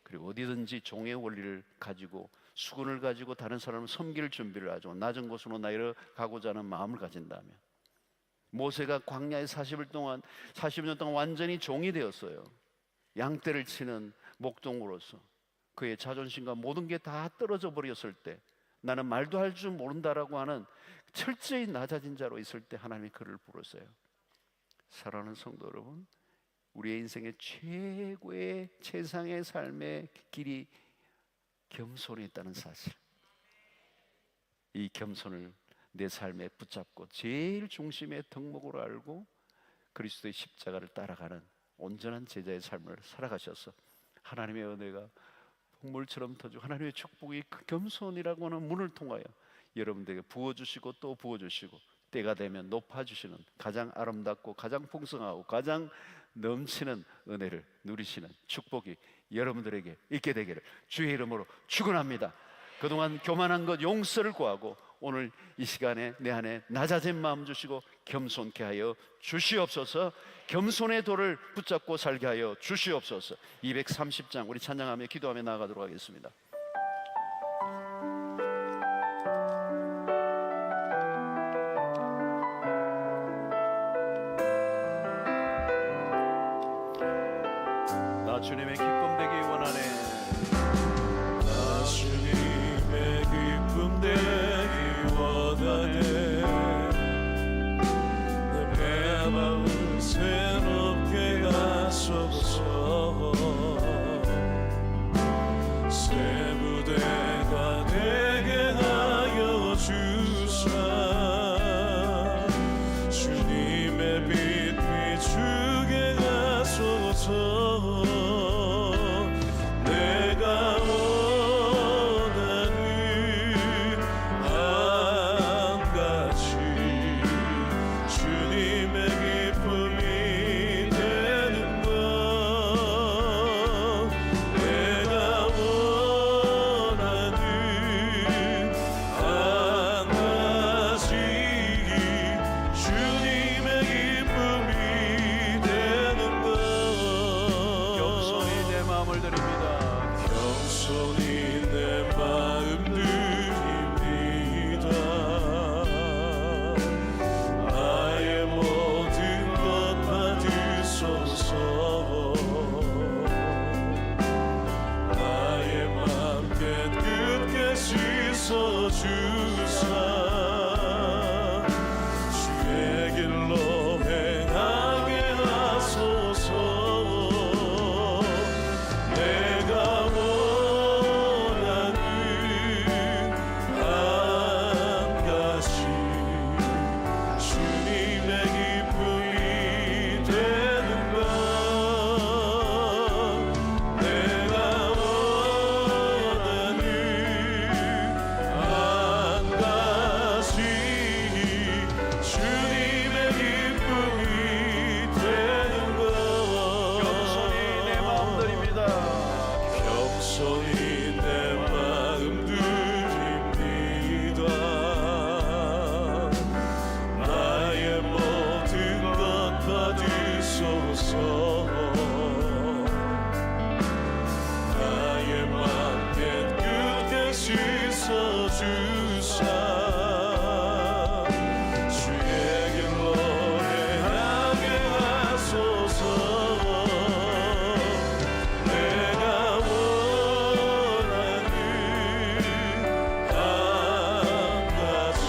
그리고 어디든지 종의 원리를 가지고, 수건을 가지고 다른 사람을 섬길 준비를 하죠. 낮은 곳으로 내려가고자 하는 마음을 가진다면, 모세가 광야에 40년 동안 완전히 종이 되었어요. 양떼를 치는 목동으로서 그의 자존심과 모든 게 다 떨어져 버렸을 때, 나는 말도 할 줄 모른다라고 하는 철저히 낮아진 자로 있을 때 하나님이 그를 부르세요. 사랑하는 성도 여러분, 우리의 인생의 최고의 최상의 삶의 길이 겸손이 있다는 사실, 이 겸손을 내 삶에 붙잡고 제일 중심의 덕목으로 알고 그리스도의 십자가를 따라가는 온전한 제자의 삶을 살아가셔서 하나님의 은혜가 폭물처럼 터지고 하나님의 축복이 그 겸손이라고 하는 문을 통하여 여러분들에게 부어주시고 또 부어주시고, 때가 되면 높아주시는 가장 아름답고 가장 풍성하고 가장 넘치는 은혜를 누리시는 축복이 여러분들에게 있게 되기를 주의 이름으로 축원합니다. 그동안 교만한 것 용서를 구하고 오늘 이 시간에 내 안에 낮아진 마음 주시고 겸손케 하여 주시옵소서. 겸손의 도를 붙잡고 살게 하여 주시옵소서. 230장 우리 찬양하며 기도하며 나아가도록 하겠습니다. 나 주님의 기쁨 되기 원하네. 나 주님의 기쁨 되기 원하네. 내 마음 새롭게 하소서. 새 무대가 되게 하여 주사. 주님의 빛 비추게 하소서. 씻어 주사 주의 길로 행하게 하소서. 내가 원하는 한 가지 주님의 기쁨이 되는 것. 내가 원하는 한 가지 주님의 기쁨이 되는 것. 겸손히 내 마음 드립니다. 겸손히 내 마음 드립니다. 나의 모든 것 받으소서. 나의 맘 깨끗게 씻어주사 주의 길로 행하게 하소서. 내가 원하는 한 가지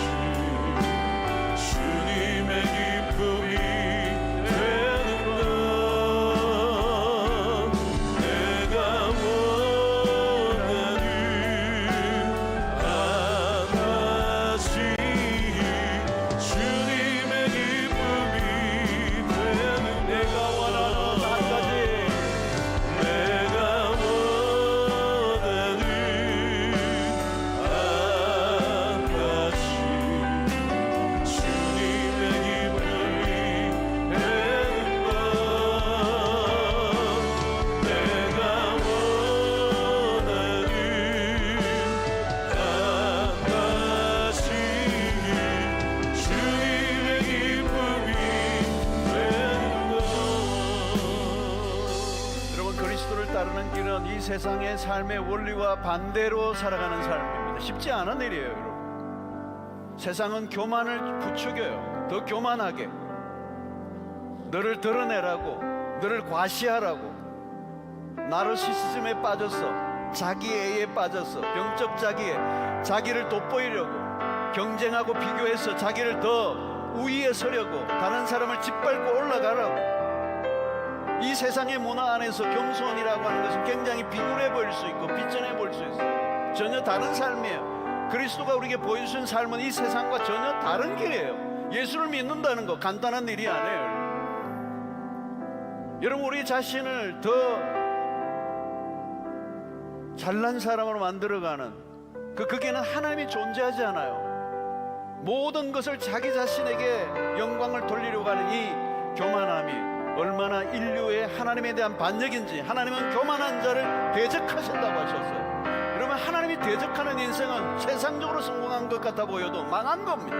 주님의 기쁨이 되는 것. 내가 원하는 한 가지 주님의 기쁨이 되는 것. 내가 원하는 한 가지 내가 원하는 한 가지 주님의 기쁨이 되는 것. 내가 원하는 한 가지 주님의 기쁨이 되는 것. 여러분, 그리스도를 따르는 길은 이 세상의 삶의 원리와 반대로 살아가는 삶입니다. 쉽지 않은 일이에요, 여러분. 세상은 교만을 부추겨요. 더 교만하게 너를 드러내라고, 너를 과시하라고. 나르시시즘에 빠져서, 자기애에 빠져서, 병적 자기애, 자기를 돋보이려고, 경쟁하고 비교해서 자기를 더 우위에 서려고, 다른 사람을 짓밟고 올라가라고. 이 세상의 문화 안에서 겸손이라고 하는 것은 굉장히 비굴해 보일 수 있고 비천해 보일 수 있어요. 전혀 다른 삶이에요. 그리스도가 우리에게 보여주신 삶은 이 세상과 전혀 다른 길이에요. 예수를 믿는다는 거 간단한 일이 아니에요. 여러분, 우리 자신을 더 잘난 사람으로 만들어가는 그게는 하나님이 존재하지 않아요. 모든 것을 자기 자신에게 영광을 돌리려고 하는 이 교만함이 얼마나 인류의 하나님에 대한 반역인지. 하나님은 교만한 자를 대적하신다고 하셨어요. 여러분, 하나님이 대적하는 인생은 세상적으로 성공한 것 같아 보여도 망한 겁니다.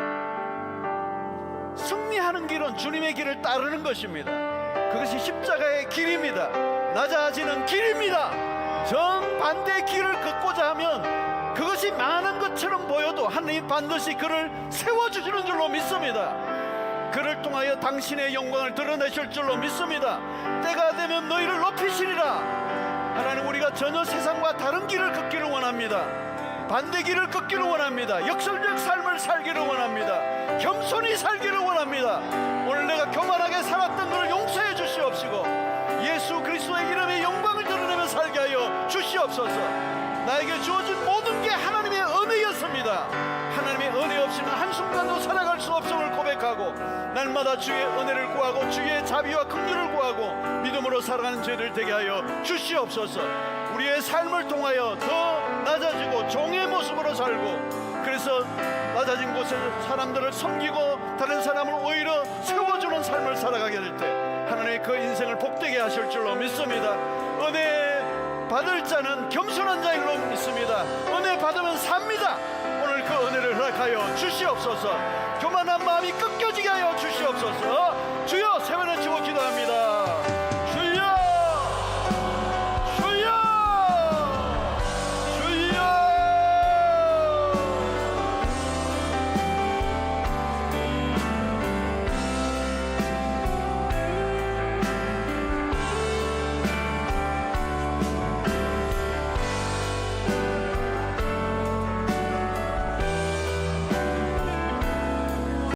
승리하는 길은 주님의 길을 따르는 것입니다. 그것이 십자가의 길입니다. 낮아지는 길입니다. 정반대의 길을 걷고자 하면 그것이 많은 것처럼 보여도 하나님 반드시 그를 세워주시는 줄로 믿습니다. 그를 통하여 당신의 영광을 드러내실 줄로 믿습니다. 때가 되면 너희를 높이시리라. 하나님, 우리가 전혀 세상과 다른 길을 걷기를 원합니다. 반대 길을 걷기를 원합니다. 역설적 삶을 살기를 원합니다. 겸손히 살기를 원합니다. 오늘 내가 교만하게 살았던 것을 용서해 주시옵시고 예수 그리스도의 이름의 영광을 드러내며 살게 하여 주시옵소서. 나에게 주어진 모든 게 하나님의 은혜였습니다. 하나님의 은혜 없이는 한순간도 살아갈 수 없음을 고백하고 날마다 주의 은혜를 구하고 주의 자비와 긍휼을 구하고 믿음으로 살아가는 저희들 되게 하여 주시옵소서. 우리의 삶을 통하여 더 낮아지고 종의 모습으로 살고, 그래서 낮아진 곳에서 사람들을 섬기고 다른 사람을 오히려 세워주는 삶을 살아가게 될 때 하나님의 그 인생을 복되게 하실 줄로 믿습니다. 은혜 받을 자는 겸손한 자인 줄로 믿습니다. 은혜 받으면 삽니다. 오늘 그 은혜를 허락하여 주시옵소서. 교만